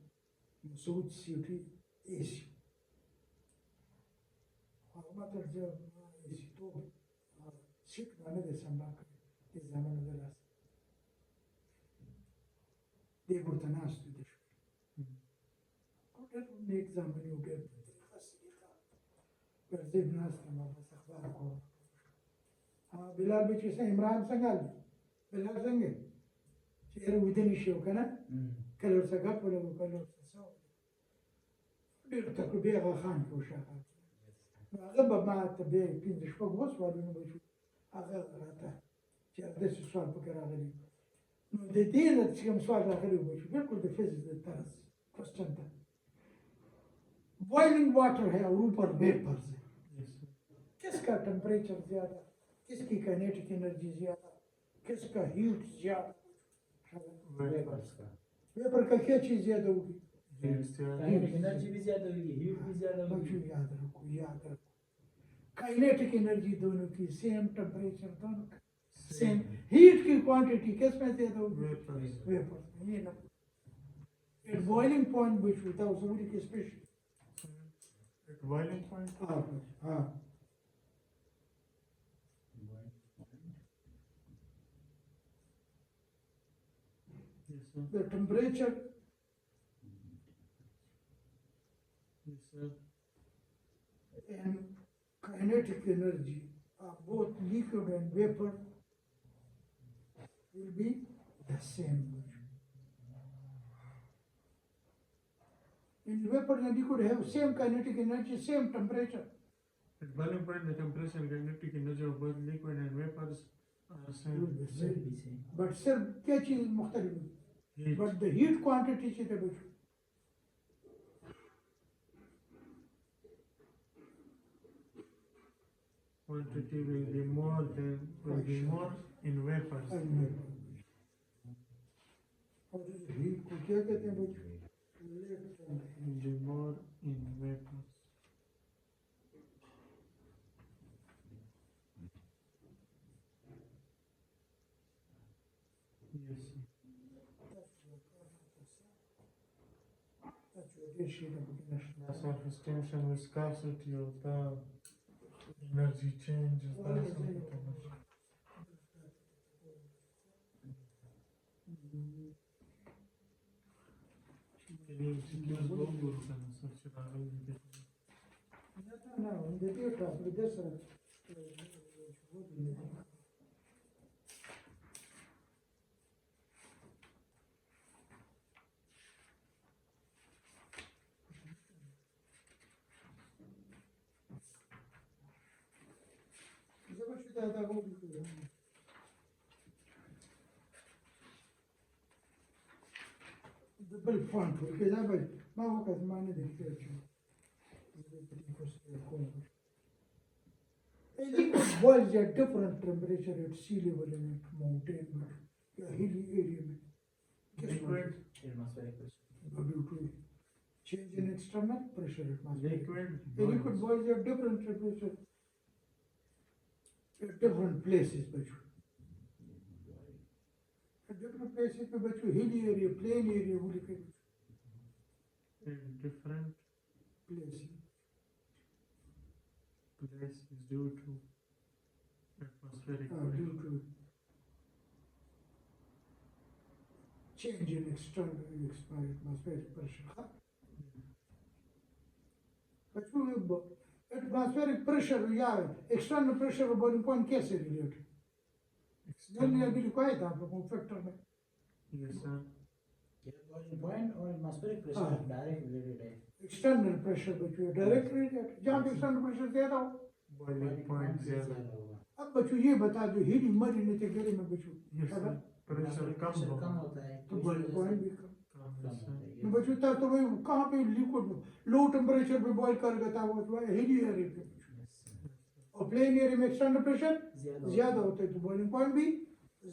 مسعود سیټي ایسی هغه ما تر ځه ایسی تو سیټ باندې د سمبا د زمانه د لاس دی ورته ناست دي ټول نیک زمانه یو ډېر پر دې ناست ما بس اخبار کوم بلال بچی سے عمران څنګه بلال څنګه چې ودني شو کنه کله څنګه په لور کله څه ډېر تقریبا هغه خان کو شاته هغه به ما ته به پینځه شپږ وسوالونه بچو هغه راته چې د سوال په کار راغلی نو د دې نه چې کوم سوال راغلی بچو بالکل د فزیکس د طرز کوېسچن ته boiling water है और ऊपर वेपर से yes sir किसका टेम्परेचर ज्यादा, किसकी काइनेटिक एनर्जी ज्यादा, किसका हीट ज्यादा, Vapors का वेपर का क्या चीज ज्यादा होगी हीट ज्यादा एनर्जी भी ज्यादा होगी, हीट भी ज्यादा होगी। बच्चों याद रखो काइनेटिक एनर्जी दोनों की सेम, टेम्परेचर दोनों का सेम, हीट की क्वांटिटी किस में ज्यादा होगी वेपर्स वेपर ये ना at boiling point which without somebody की स्पेशल at boiling point हाँ yes sir the temperature yes sir and kinetic energy of both liquid and vapor will be the same. In vapor and liquid have same kinetic energy, same temperature. at boiling point the temperature and kinetic energy of both liquid and vapors are Will same be Will same. be same। But sir, क्या चीज मुख्तलिफ है? heat But the heat quantity से तो कुछ quantity will be more in vapors. और heat को क्या कहते हैं बच्चों? Electron Will be more in vapors. Yes. That's your ratio of international. Mass of extinction, viscosity of the energy changes. That's something. No, in the theater, with this, بالفونت وكذا بل ما وقت ما ندري كيف liquid boils at different temperature at sea level and at mountain but hilly area में Liquid, atmospheric pressure. due to change in external pressure atmosphere. liquid, Liquid boils at different temperature at different places बच्चों. At different places पे बच्चों hilly area, plain area वो लिखे in different places. place is due to atmospheric Due pressure. to change in external atmospheric pressure. बच्चों atmospheric pressure या external pressure और boiling point कैसे relate? मैंने अभी लिखा था आप लोगों को फैक्टर में. Yes, sir. Boiling point और atmospheric pressure हाँ. direct related है. External pressure बच्चों direct relate. जहाँ पे external pressure ज़्यादा हो. Boiling point ज़्यादा. होगा. अब बच्चों ये बता दो हिली मरी नहीं थे गले में बच्चों. Yes, sir. Pressure कम कम होगा. होता है. तो boiling point भी कम. कम, कम yes, sir. होता है. तो बच्चों तब तो वही कहाँ पे लिक्विड लो टेम्परेचर पे बॉईल करेगा था वो हिली एरिया पे. और प्लेन एरिया में एक्सटर्नल प्रेशर ज्यादा होता है तो बॉइलिंग पॉइंट भी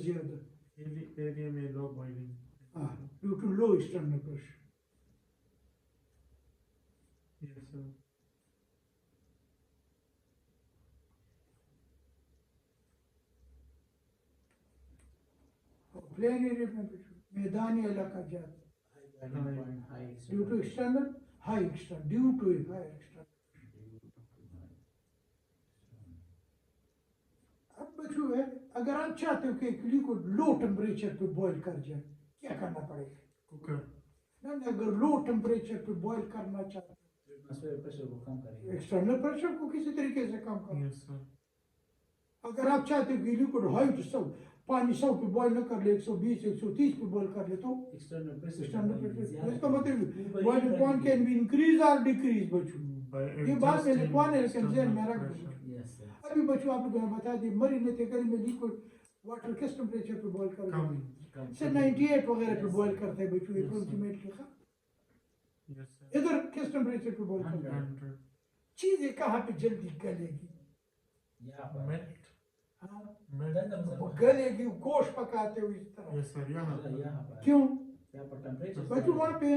ज्यादा. Hilly area में low boiling. हाँ due to low external pressure. Yes, sir. और प्लेन एरिया में मैदानी इलाका ज्यादा Boiling point high due to external high external due to high external. अब बच्चों है अगर आप चाहते हो कि लिक्विड लो टेम्परेचर पे बॉईल कर जाए क्या करना पड़ेगा? Cooker. नहीं अगर लो टेम्परेचर पे बॉईल करना चाहते हो atmospheric pressure को कम करेगा. एक्सटर्नल प्रेशर को किसी तरीके से कम करो. Yes, sir. अगर आप चाहते हो कि लिक्विड हाइट 100 पानी 100 पे बॉईल न कर ले 120 130 पे बॉईल कर ले तो External pressure. एक्सटर्नल प्रेशर ज्यादा इसका मतलब ऊपर boiling point can be increase और डिक्रीज बच्चों. By ये बात मैंने adjusting कौन है लेकिन ज़हन में रख external दो. pressure. Yes, sir. अभी बच्चों आप लोगों ने बता दिया मरी ने तेगरी में लिक्विड वाटर किस टेम्परेचर पे बॉईल कर कम. से 98 वगैरह पे बॉईल करते हैं बच्चों Yes, अप्रोक्सीमेटली. Yes, sir. इधर किस टेम्परेचर पे बॉईल करते हैं? 100. चीजें कहाँ पे जल्दी गलेगी? यहाँ पर. Melt. हाँ Melt. वो गलेगी गोश्त पकाते हो इस तरह. Yes, sir. यहाँ पर. यहाँ पर. क्यों? यहाँ पर temperature. बच्चों वहाँ पे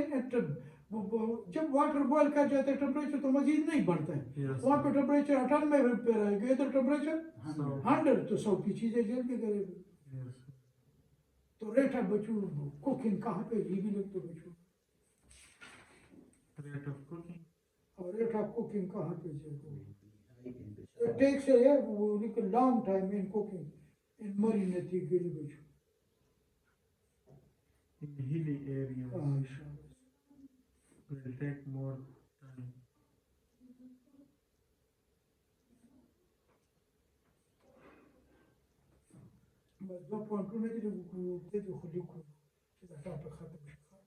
जब वाटर बॉईल कर जाते हैं टेम्परेचर तो मजीद नहीं बढ़ता है. Yes, वहाँ पे sir. टेम्परेचर 98 पे रहेगा इधर टेम्परेचर So, 100 तो 100 की चीजें जल्दी करेगी. yes, sir. तो रेट है बच्चों कुकिंग कहाँ पे ये भी लगते बच्चों Rate of cooking. और रेट ऑफ कुकिंग कहाँ पे जाएगा? High temperature. It takes a long time in cooking in marinating गिरी बच्चों. In hilly areas, शाबाश. will take more time. बस दो पॉइंटों में जो खुली को इधर टॉपिक खत्म हो.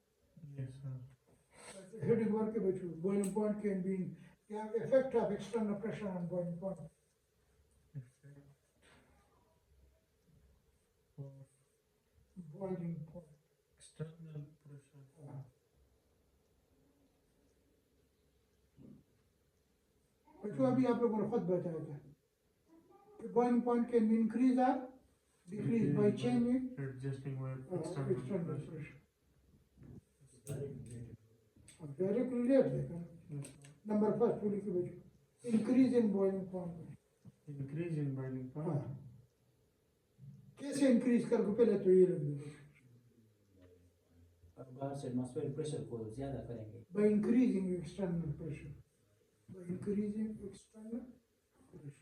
Yes, sir. Heading work के बच्चों boiling point can be क्या effect of external pressure on boiling point. Effect of Boiling point. external pressure. बच्चों अभी आप लोगों ने खुद बताया था boiling point can be increased or decreased by changing adjusting with external external pressure. pressure. Direct relate देखा Yes, नंबर फर्स्ट पूरी की बच्चों increase in boiling point increase in boiling point. हाँ कैसे increase कर को पहले तो ये लग गया और बाहर से एटमॉस्फेरिक प्रेशर को ज्यादा करेंगे by increasing external pressure by increasing external pressure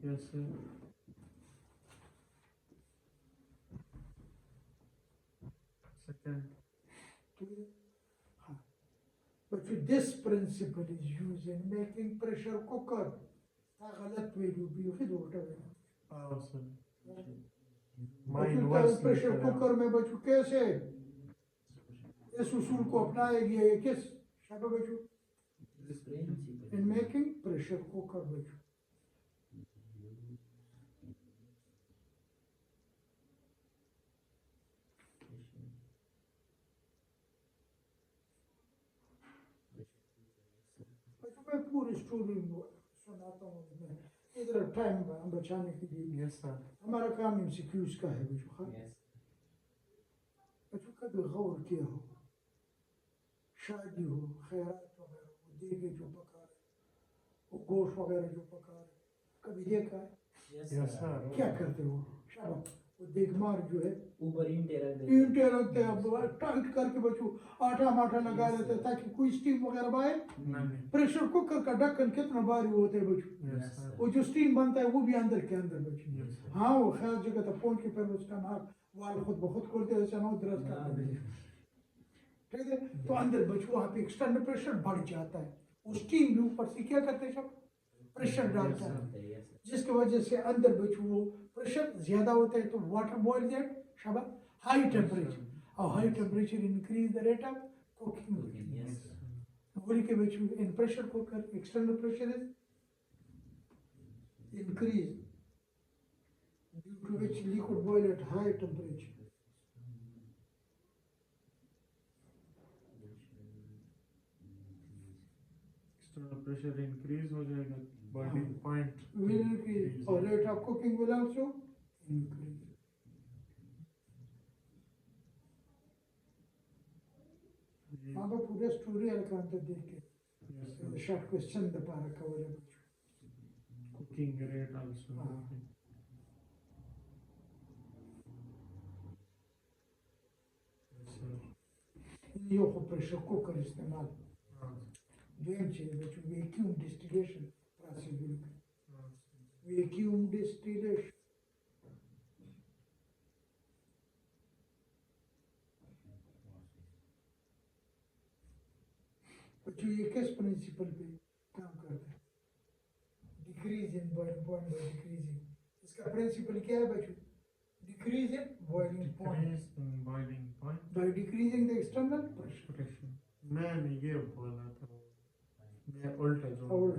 Yes, sir. Second. हाँ but this principle is used in making pressure cooker ता गलत value भी फिर उल्टा value Oh, sir. Mine Mine was pressure cooker में बच्चों कैसे इस उसूल को अपनाया गया है किस शाबा बच्चों in making pressure cooker बच्चों बच्चों मैं पूरी स्टोरी सुनाता हूँ मैं इधर टाइम बचाने के लिए Yes, sir. हमारा काम एमसीक्यूज का है बच्चों हाँ बच्चों कभी गौर किया हो शादी हो खैरात वगैरह वो देगे जो पका रहे वो गोश्त वगैरह जो पका रहे कभी देखा है Yes, sir. क्या करते हो शाबाश वो देगमार जो है ऊपर ईंटें रख देते ईंटें रखते हैं टाइट करके बच्चों आटा माटा लगा लेते हैं ताकि कोई स्टीम वगैरह बाहर None. प्रेशर कुकर का ढक्कन कितना भारी होता है बच्चों Yes, sir. वो जो स्टीम बनता है वो भी अंदर के अंदर बच्चों Yes, sir. हाँ वो ख्याल जगह तक पहुंच के फिर उसका नाक वाल खुद बहुत खोलते हैं ऐसा ना दर्द करते हैं ठीक है तो अंदर बच्चों वहाँ पे एक्सटर्नल प्रेशर बढ़ जाता है वो स्टीम भी ऊपर से क्या करते हैं सब प्रेशर डालता है जिसकी वजह से अंदर बच्चों वो प्रेशर ज्यादा होता है तो वाटर बॉयल दैट शाबा हाई टेम्परेचर और high temperature increase the rate of cooking बोली के बच्चों in pressure cooker external pressure is increase due to which liquid boil at high temperature. External pressure increase हो जाएगा. Boiling point Will increase or rate of cooking will also increase. ये- हाँ तो पूरे story अलग देख के Yes, sir. शॉर्ट क्वेश्चन दबा रखा हुआ है Cooking rate also. हाँ. Yes, sir. यो को प्रेशर कुकर इस्तेमाल हाँ, दोम चीज बच्चों वैक्यूम डिस्टिलेशन प्रोसीड्यूर हाँ, वैक्यूम डिस्टिलेशन बच्चों ये किस प्रिंसिपल पे काम करता है decrease in boiling point by decreasing इसका प्रिंसिपल क्या है बच्चों decrease in boiling point Decrease in boiling point by decreasing the external pressure pressure. मैंने ये बोला था. मैं उल्टा जो और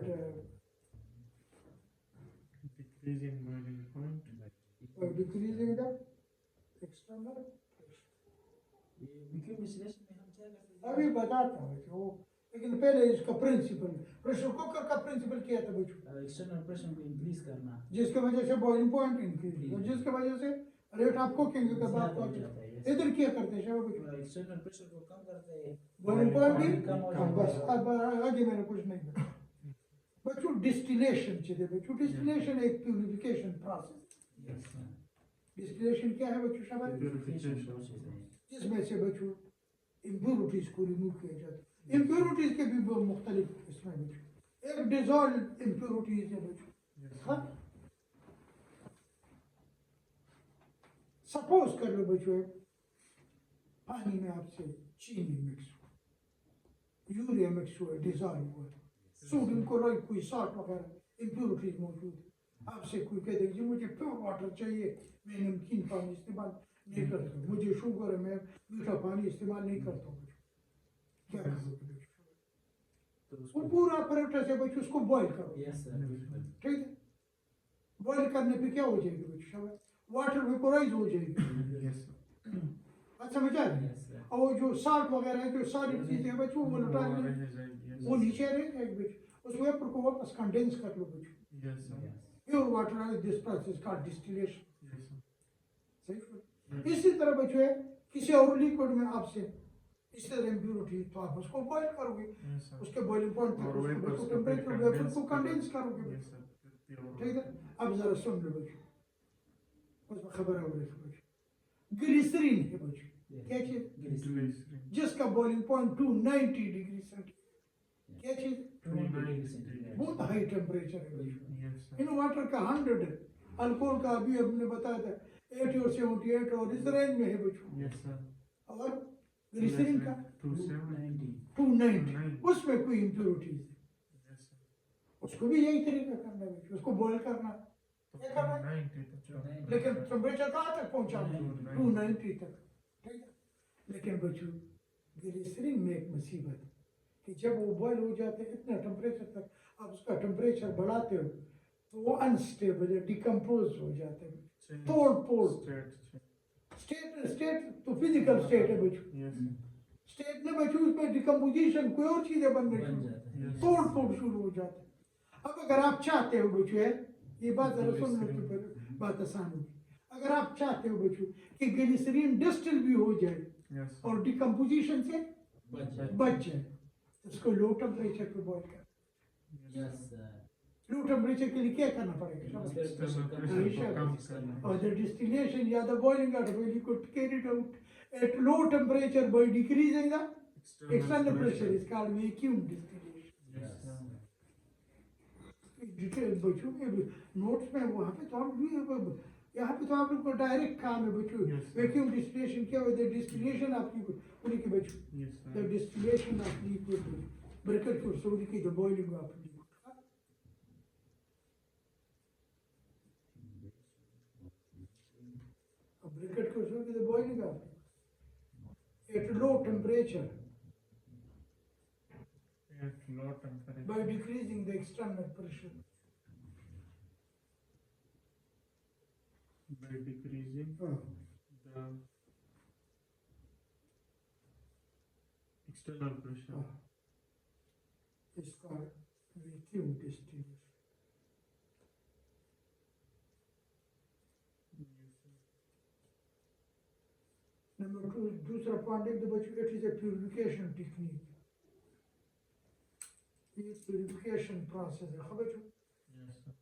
decrease in boiling point. By decreasing the external pressure ये वैक्यूम डिस्टिलेशन में हम क्या करते हैं अभी बताता हूँ बच्चों लेकिन पहले इसका प्रिंसिपल प्रेशर कुकर का प्रिंसिपल क्या था बच्चों एक्सटर्नल प्रेशर को इंक्रीज करना जिसकी वजह से बॉइलिंग पॉइंट इंक्रीज और जिसकी वजह से रेट ऑफ कुकिंग का बात ज्यादा हो करते जाता है हैं इधर क्या करते हैं शाबाश बच्चों एक्सटर्नल प्रेशर को कम करते हैं बॉइलिंग पॉइंट भी कम हो हाँ, जाता बस है अब आगे मैंने कुछ नहीं बताया बच्चों डिस्टिलेशन चाहिए बच्चों डिस्टिलेशन एक प्यूरिफिकेशन प्रोसेस डिस्टिलेशन क्या है बच्चों शाबाश Purification. जिसमें से बच्चों इम्प्योरिटीज को रिमूव किया जाता है इम्प्योरिटीज के भी बहुत मुख्तलिफ इसमें बच्चों एक डिजॉल्व इम्प्योरिटीज है बच्चों Yes, हाँ सपोज कर लो बच्चों पानी में आपसे चीनी मिक्स हुआ यूरिया मिक्स हुआ डिजॉल्व हुआ सोडियम क्लोराइड कोई सॉल्ट वगैरह इम्प्योरिटीज मौजूद है आपसे कोई कह देगी जी मुझे प्योर वाटर चाहिए मैं नमकीन पानी इस्तेमाल नहीं करता हूँ मुझे शुगर है मैं मीठा पानी इस्तेमाल नहीं करता हूँ क्या करोगे बच्चों तो वो उसको पूरा apparatus है बच्चों उसको बॉईल करो यस सर बिल्कुल ठीक है बॉईल करने पे क्या हो जाएगी बच्चों वाटर वेपोराइज हो जाएगी yes, sir. बात समझ आ रही है यस सर और जो साल्ट वगैरह है जो सारी चीजें हैं बच्चों वो वो लौटा रह जाएगी. Yes, वो नीचे रहेगा एक बीच, उस वेपर को वापस कंडेंस कर लो बीच। Yes, sir. Pure water is this process called distillation. Yes, sir. सही। इसी तरह बच्चों है किसी और लिक्विड में आपसे इस तरह इम्प्योरिटी, तो आप उसको बॉईल करोगे, Yes, sir. उसके बॉइलिंग पॉइंट और तक वेपर्स उसको को टेम्परेचर फिर वेपर को condense कंडेंस करो। करोगे। Yes, sir. फिर pure ठीक है, water। अब जरा सुन लो बच्चों, उसमें खबर है बच्चों, ग्लिसरीन है बच्चों, क्या चीज? Glycerin। जिसका बॉइलिंग पॉइंट 290 डिग्री सेंटीग्रेड, क्या चीज? 290 बहुत हाई टेम्परेचर है बच्चों। Yes, sir. इन वाटर का 100 है, अल्कोहल का अभी हमने बताया था 80 और 78 और इस रेंज में है बच्चों। Yes, sir. और ग्लिसरीन का 270। 290, उसमें कोई इम्प्योरिटीज है, Yes, sir. उसको भी यही तरीका करना है बच्चों, उसको बॉईल करना है। तो क्या करना है? 290 तो चलो। लेकिन टेम्परेचर कहाँ तक पहुँचाना है? 290 तक। ठीक है, लेकिन बच्चों ग्लिसरीन में एक मुसीबत है कि जब वो बॉयल हो जाते हैं इतना टेम्परेचर तक, आप उसका टेम्परेचर बढ़ाते हो तो वो अनस्टेबल है, डिकम्पोज हो जाते हैं, Change तोड़ फोड़। state change। स्टेट तो फिजिकल स्टेट है बच्चों, Yes, sir. स्टेट में बच्चों उसमें डिकम्पोजिशन कोई और चीजें बनने बन शुरू, जाता है। Yes. तोड़ फोड़ शुरू हो जाता है। अब अगर आप चाहते हो बच्चों है, ये बात जरा सुन लो तो फिर बात आसान होगी। अगर आप चाहते हो बच्चों कि ग्लिसरीन डिस्टिल भी हो जाए Yes, sir. और डिकम्पोजिशन से बच जाता बच जाए, तो उसको लो टेम्परेचर पे बॉईल कर। है। Yes, sir. लो टेम्परेचर के लिए क्या करना पड़ेगा? Atmospheric pressure कम Pressure को करना कम करना करना। or the distillation या the boiling out of you could carry it out at low temperature by decreasing the external pressure is called vacuum distillation। Yes, sir. Detail बच्चों के नोट्स में वहाँ पे तो हम भी यहाँ पे तो आप लोग को डायरेक्ट काम है बच्चों। Yes, sir. वैक्यूम डिस्टिलेशन क्या होता है? डिस्टिलेशन ऑफ लिक्विड, उन्हीं के बच्चों, Yes, sir. the distillation of liquid, bracket को सॉरी की the boiling of liquid। अब ब्रैकेट को सॉरी की the boiling of liquid at low temperature At low temperature। by decreasing the external pressure। By decreasing हाँ, the external pressure। हाँ, इसका vacuum distillation. Yes, sir. Number 2 दूसरा point है बच्चों, it is a purification technique, ये purification process है। खबर बच्चों Yes, sir.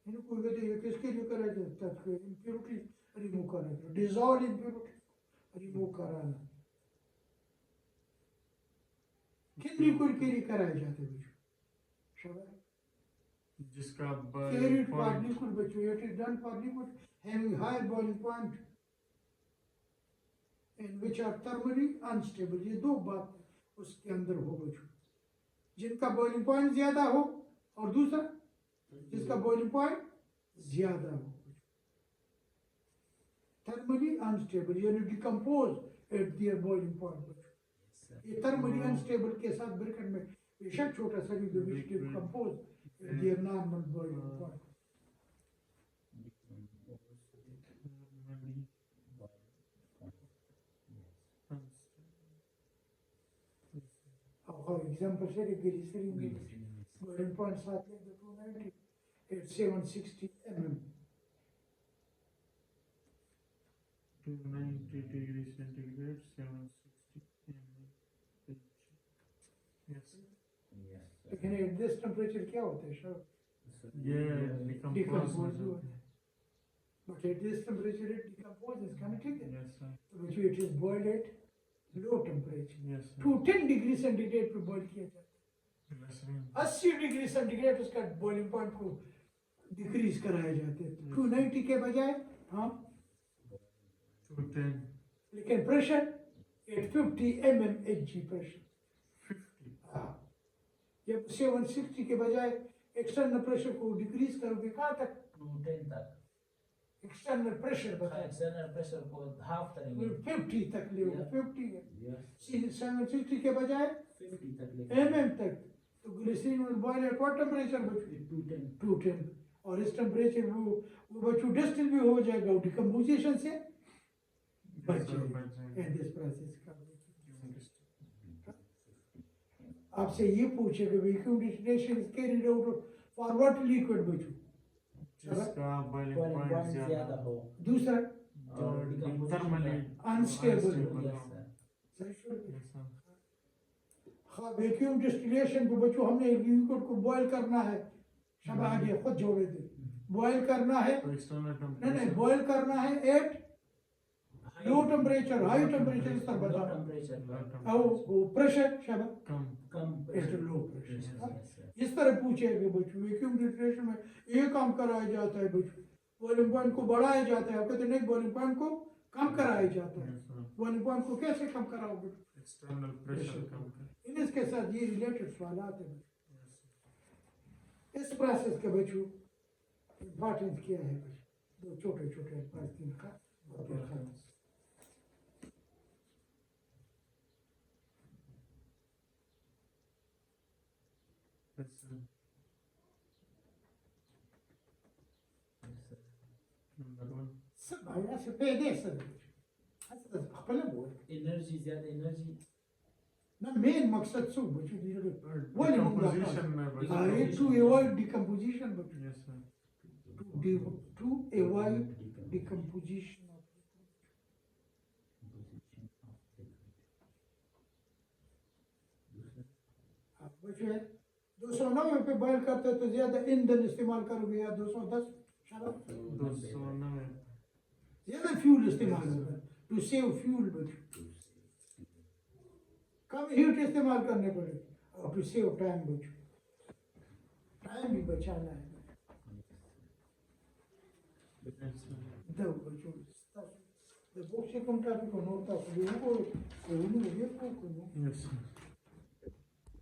इनको कहते हैं किसके लिए करा जाता है? इम्प्योरिटी रिमूव करना, डिजॉल्व इम्प्योरिटी रिमूव कराना। किन लिक्विड के लिए कराया जाता है बच्चों? शाबाश। जिसका Carried for point liquid बच्चों, it is done for liquid having higher boiling point and which are thermally unstable। ये दो बात उसके अंदर हो बच्चों, जिनका बॉइलिंग पॉइंट ज्यादा हो और दूसरा जिसका बॉइलिंग पॉइंट ज्यादा हो। थर्मली अनस्टेबल यानी decompose at there boiling point बच्चों। ये थर्मली अनस्टेबल के साथ ब्रैकेट में बेशक छोटा सा भी which decompose at their normal boiling point. अब एग्जांपल से ग्लिसरीन बॉइलिंग पॉइंट साथ में 290 at 760 mm। 290 degrees centigrade, 760 mm। Yes, लेकिन एट दिस टेम्परेचर क्या होता है सर? ये डिकम्पोज decompose हो होता जाता है, but at this temperature it decomposes करना, ठीक है। है? Yes, sir. तो बच्चों it is boiled eight low temperature, Yes, sir। 210 degree centigrade पे बॉइल किया जाता है। Glycerin। 80 डिग्री सेंटीग्रेड उसका बॉइलिंग पॉइंट को डिक्रीज कराया जाता है 290 के बजाय। हाँ, 210। लेकिन pressure at 50 mm Hg pressure. 50। हाँ, जब 760 के बजाय एक्सटर्नल प्रेशर को डिक्रीज करोगे कहाँ तक? 210 तक। एक्सटर्नल प्रेशर बताए एक्सटर्नल प्रेशर को हाफ करेंगे। 50 तक ले, 50 है, Yes, 760 के बजाय 50 तक लेंगे। mm तक। तो glycerine will boil at what temperature बच्चों? 210। 210। और इस टेम्परेचर वो बच्चों डिस्टिल भी हो जाएगा, डिकम्पोजिशन से बच Yes, sir, जाएगा। बच जाएगा। एंड दिस प्रोसेस का आपसे ये पूछेगा vacuum distillation is carried out for what liquid बच्चों? जिसका बॉइलिंग बॉइलिंग पॉइंट पॉइंट ज्यादा ज्यादा हो दूसरा और थर्मली अनस्टेबल Yes, sir. हाँ वैक्यूम डिस्टिलेशन को बच्चों हमने लिक्विड को बॉयल करना है, शबा आगे खुद जोड़े थे, बॉयल करना है, तो एक्सटर्नल नहीं टेम्परेचर बॉयल करना है at low temperature, high temperature तक लो बताओ टेम्परेचर और वो प्रेशर शबा कम कम at low Yes, pressure. yes, sir. इस तरह पूछेगा बच्चों वैक्यूम डिस्टिलेशन में ये काम कराया जाता है बच्चों, बॉइलिंग पॉइंट को बढ़ाया जाता है, आप कहते नहीं बॉइलिंग पॉइंट को कम कराया जाता है, बॉइलिंग पॉइंट को कैसे कम कराओगे? एक्सटर्नल प्रेशर कम कर इन इसके साथ ये रिलेटेड सवाल आते हैं। इस प्रोसेस के बच्चों इम्पोर्टेंस क्या है बच्चों? दो छोटे छोटे तीन का और फिर खत्म। नंबर 1 सब आया से पहले सब ऐसा खपला बोल एनर्जी ज्यादा एनर्जी ना मेन मकसद सो बच्चों ये डिकम्पोजिशन में है टू अवॉइड डिकम्पोजिशन बच्चों, yes sir to avoid decomposition of बच्चों 209 पे बॉयल करते हो तो ज्यादा ईंधन इस्तेमाल करोगे या 210 शराब 290 ज्यादा फ्यूल इस्तेमाल होगा टू सेव फ्यूल बच्चों, कम हीट इस्तेमाल करने पड़े और टू सेव टाइम बच्चों, टाइम भी बचाना है दो बच्चों the book second topic on all topic, you go, you know, you go, yes sir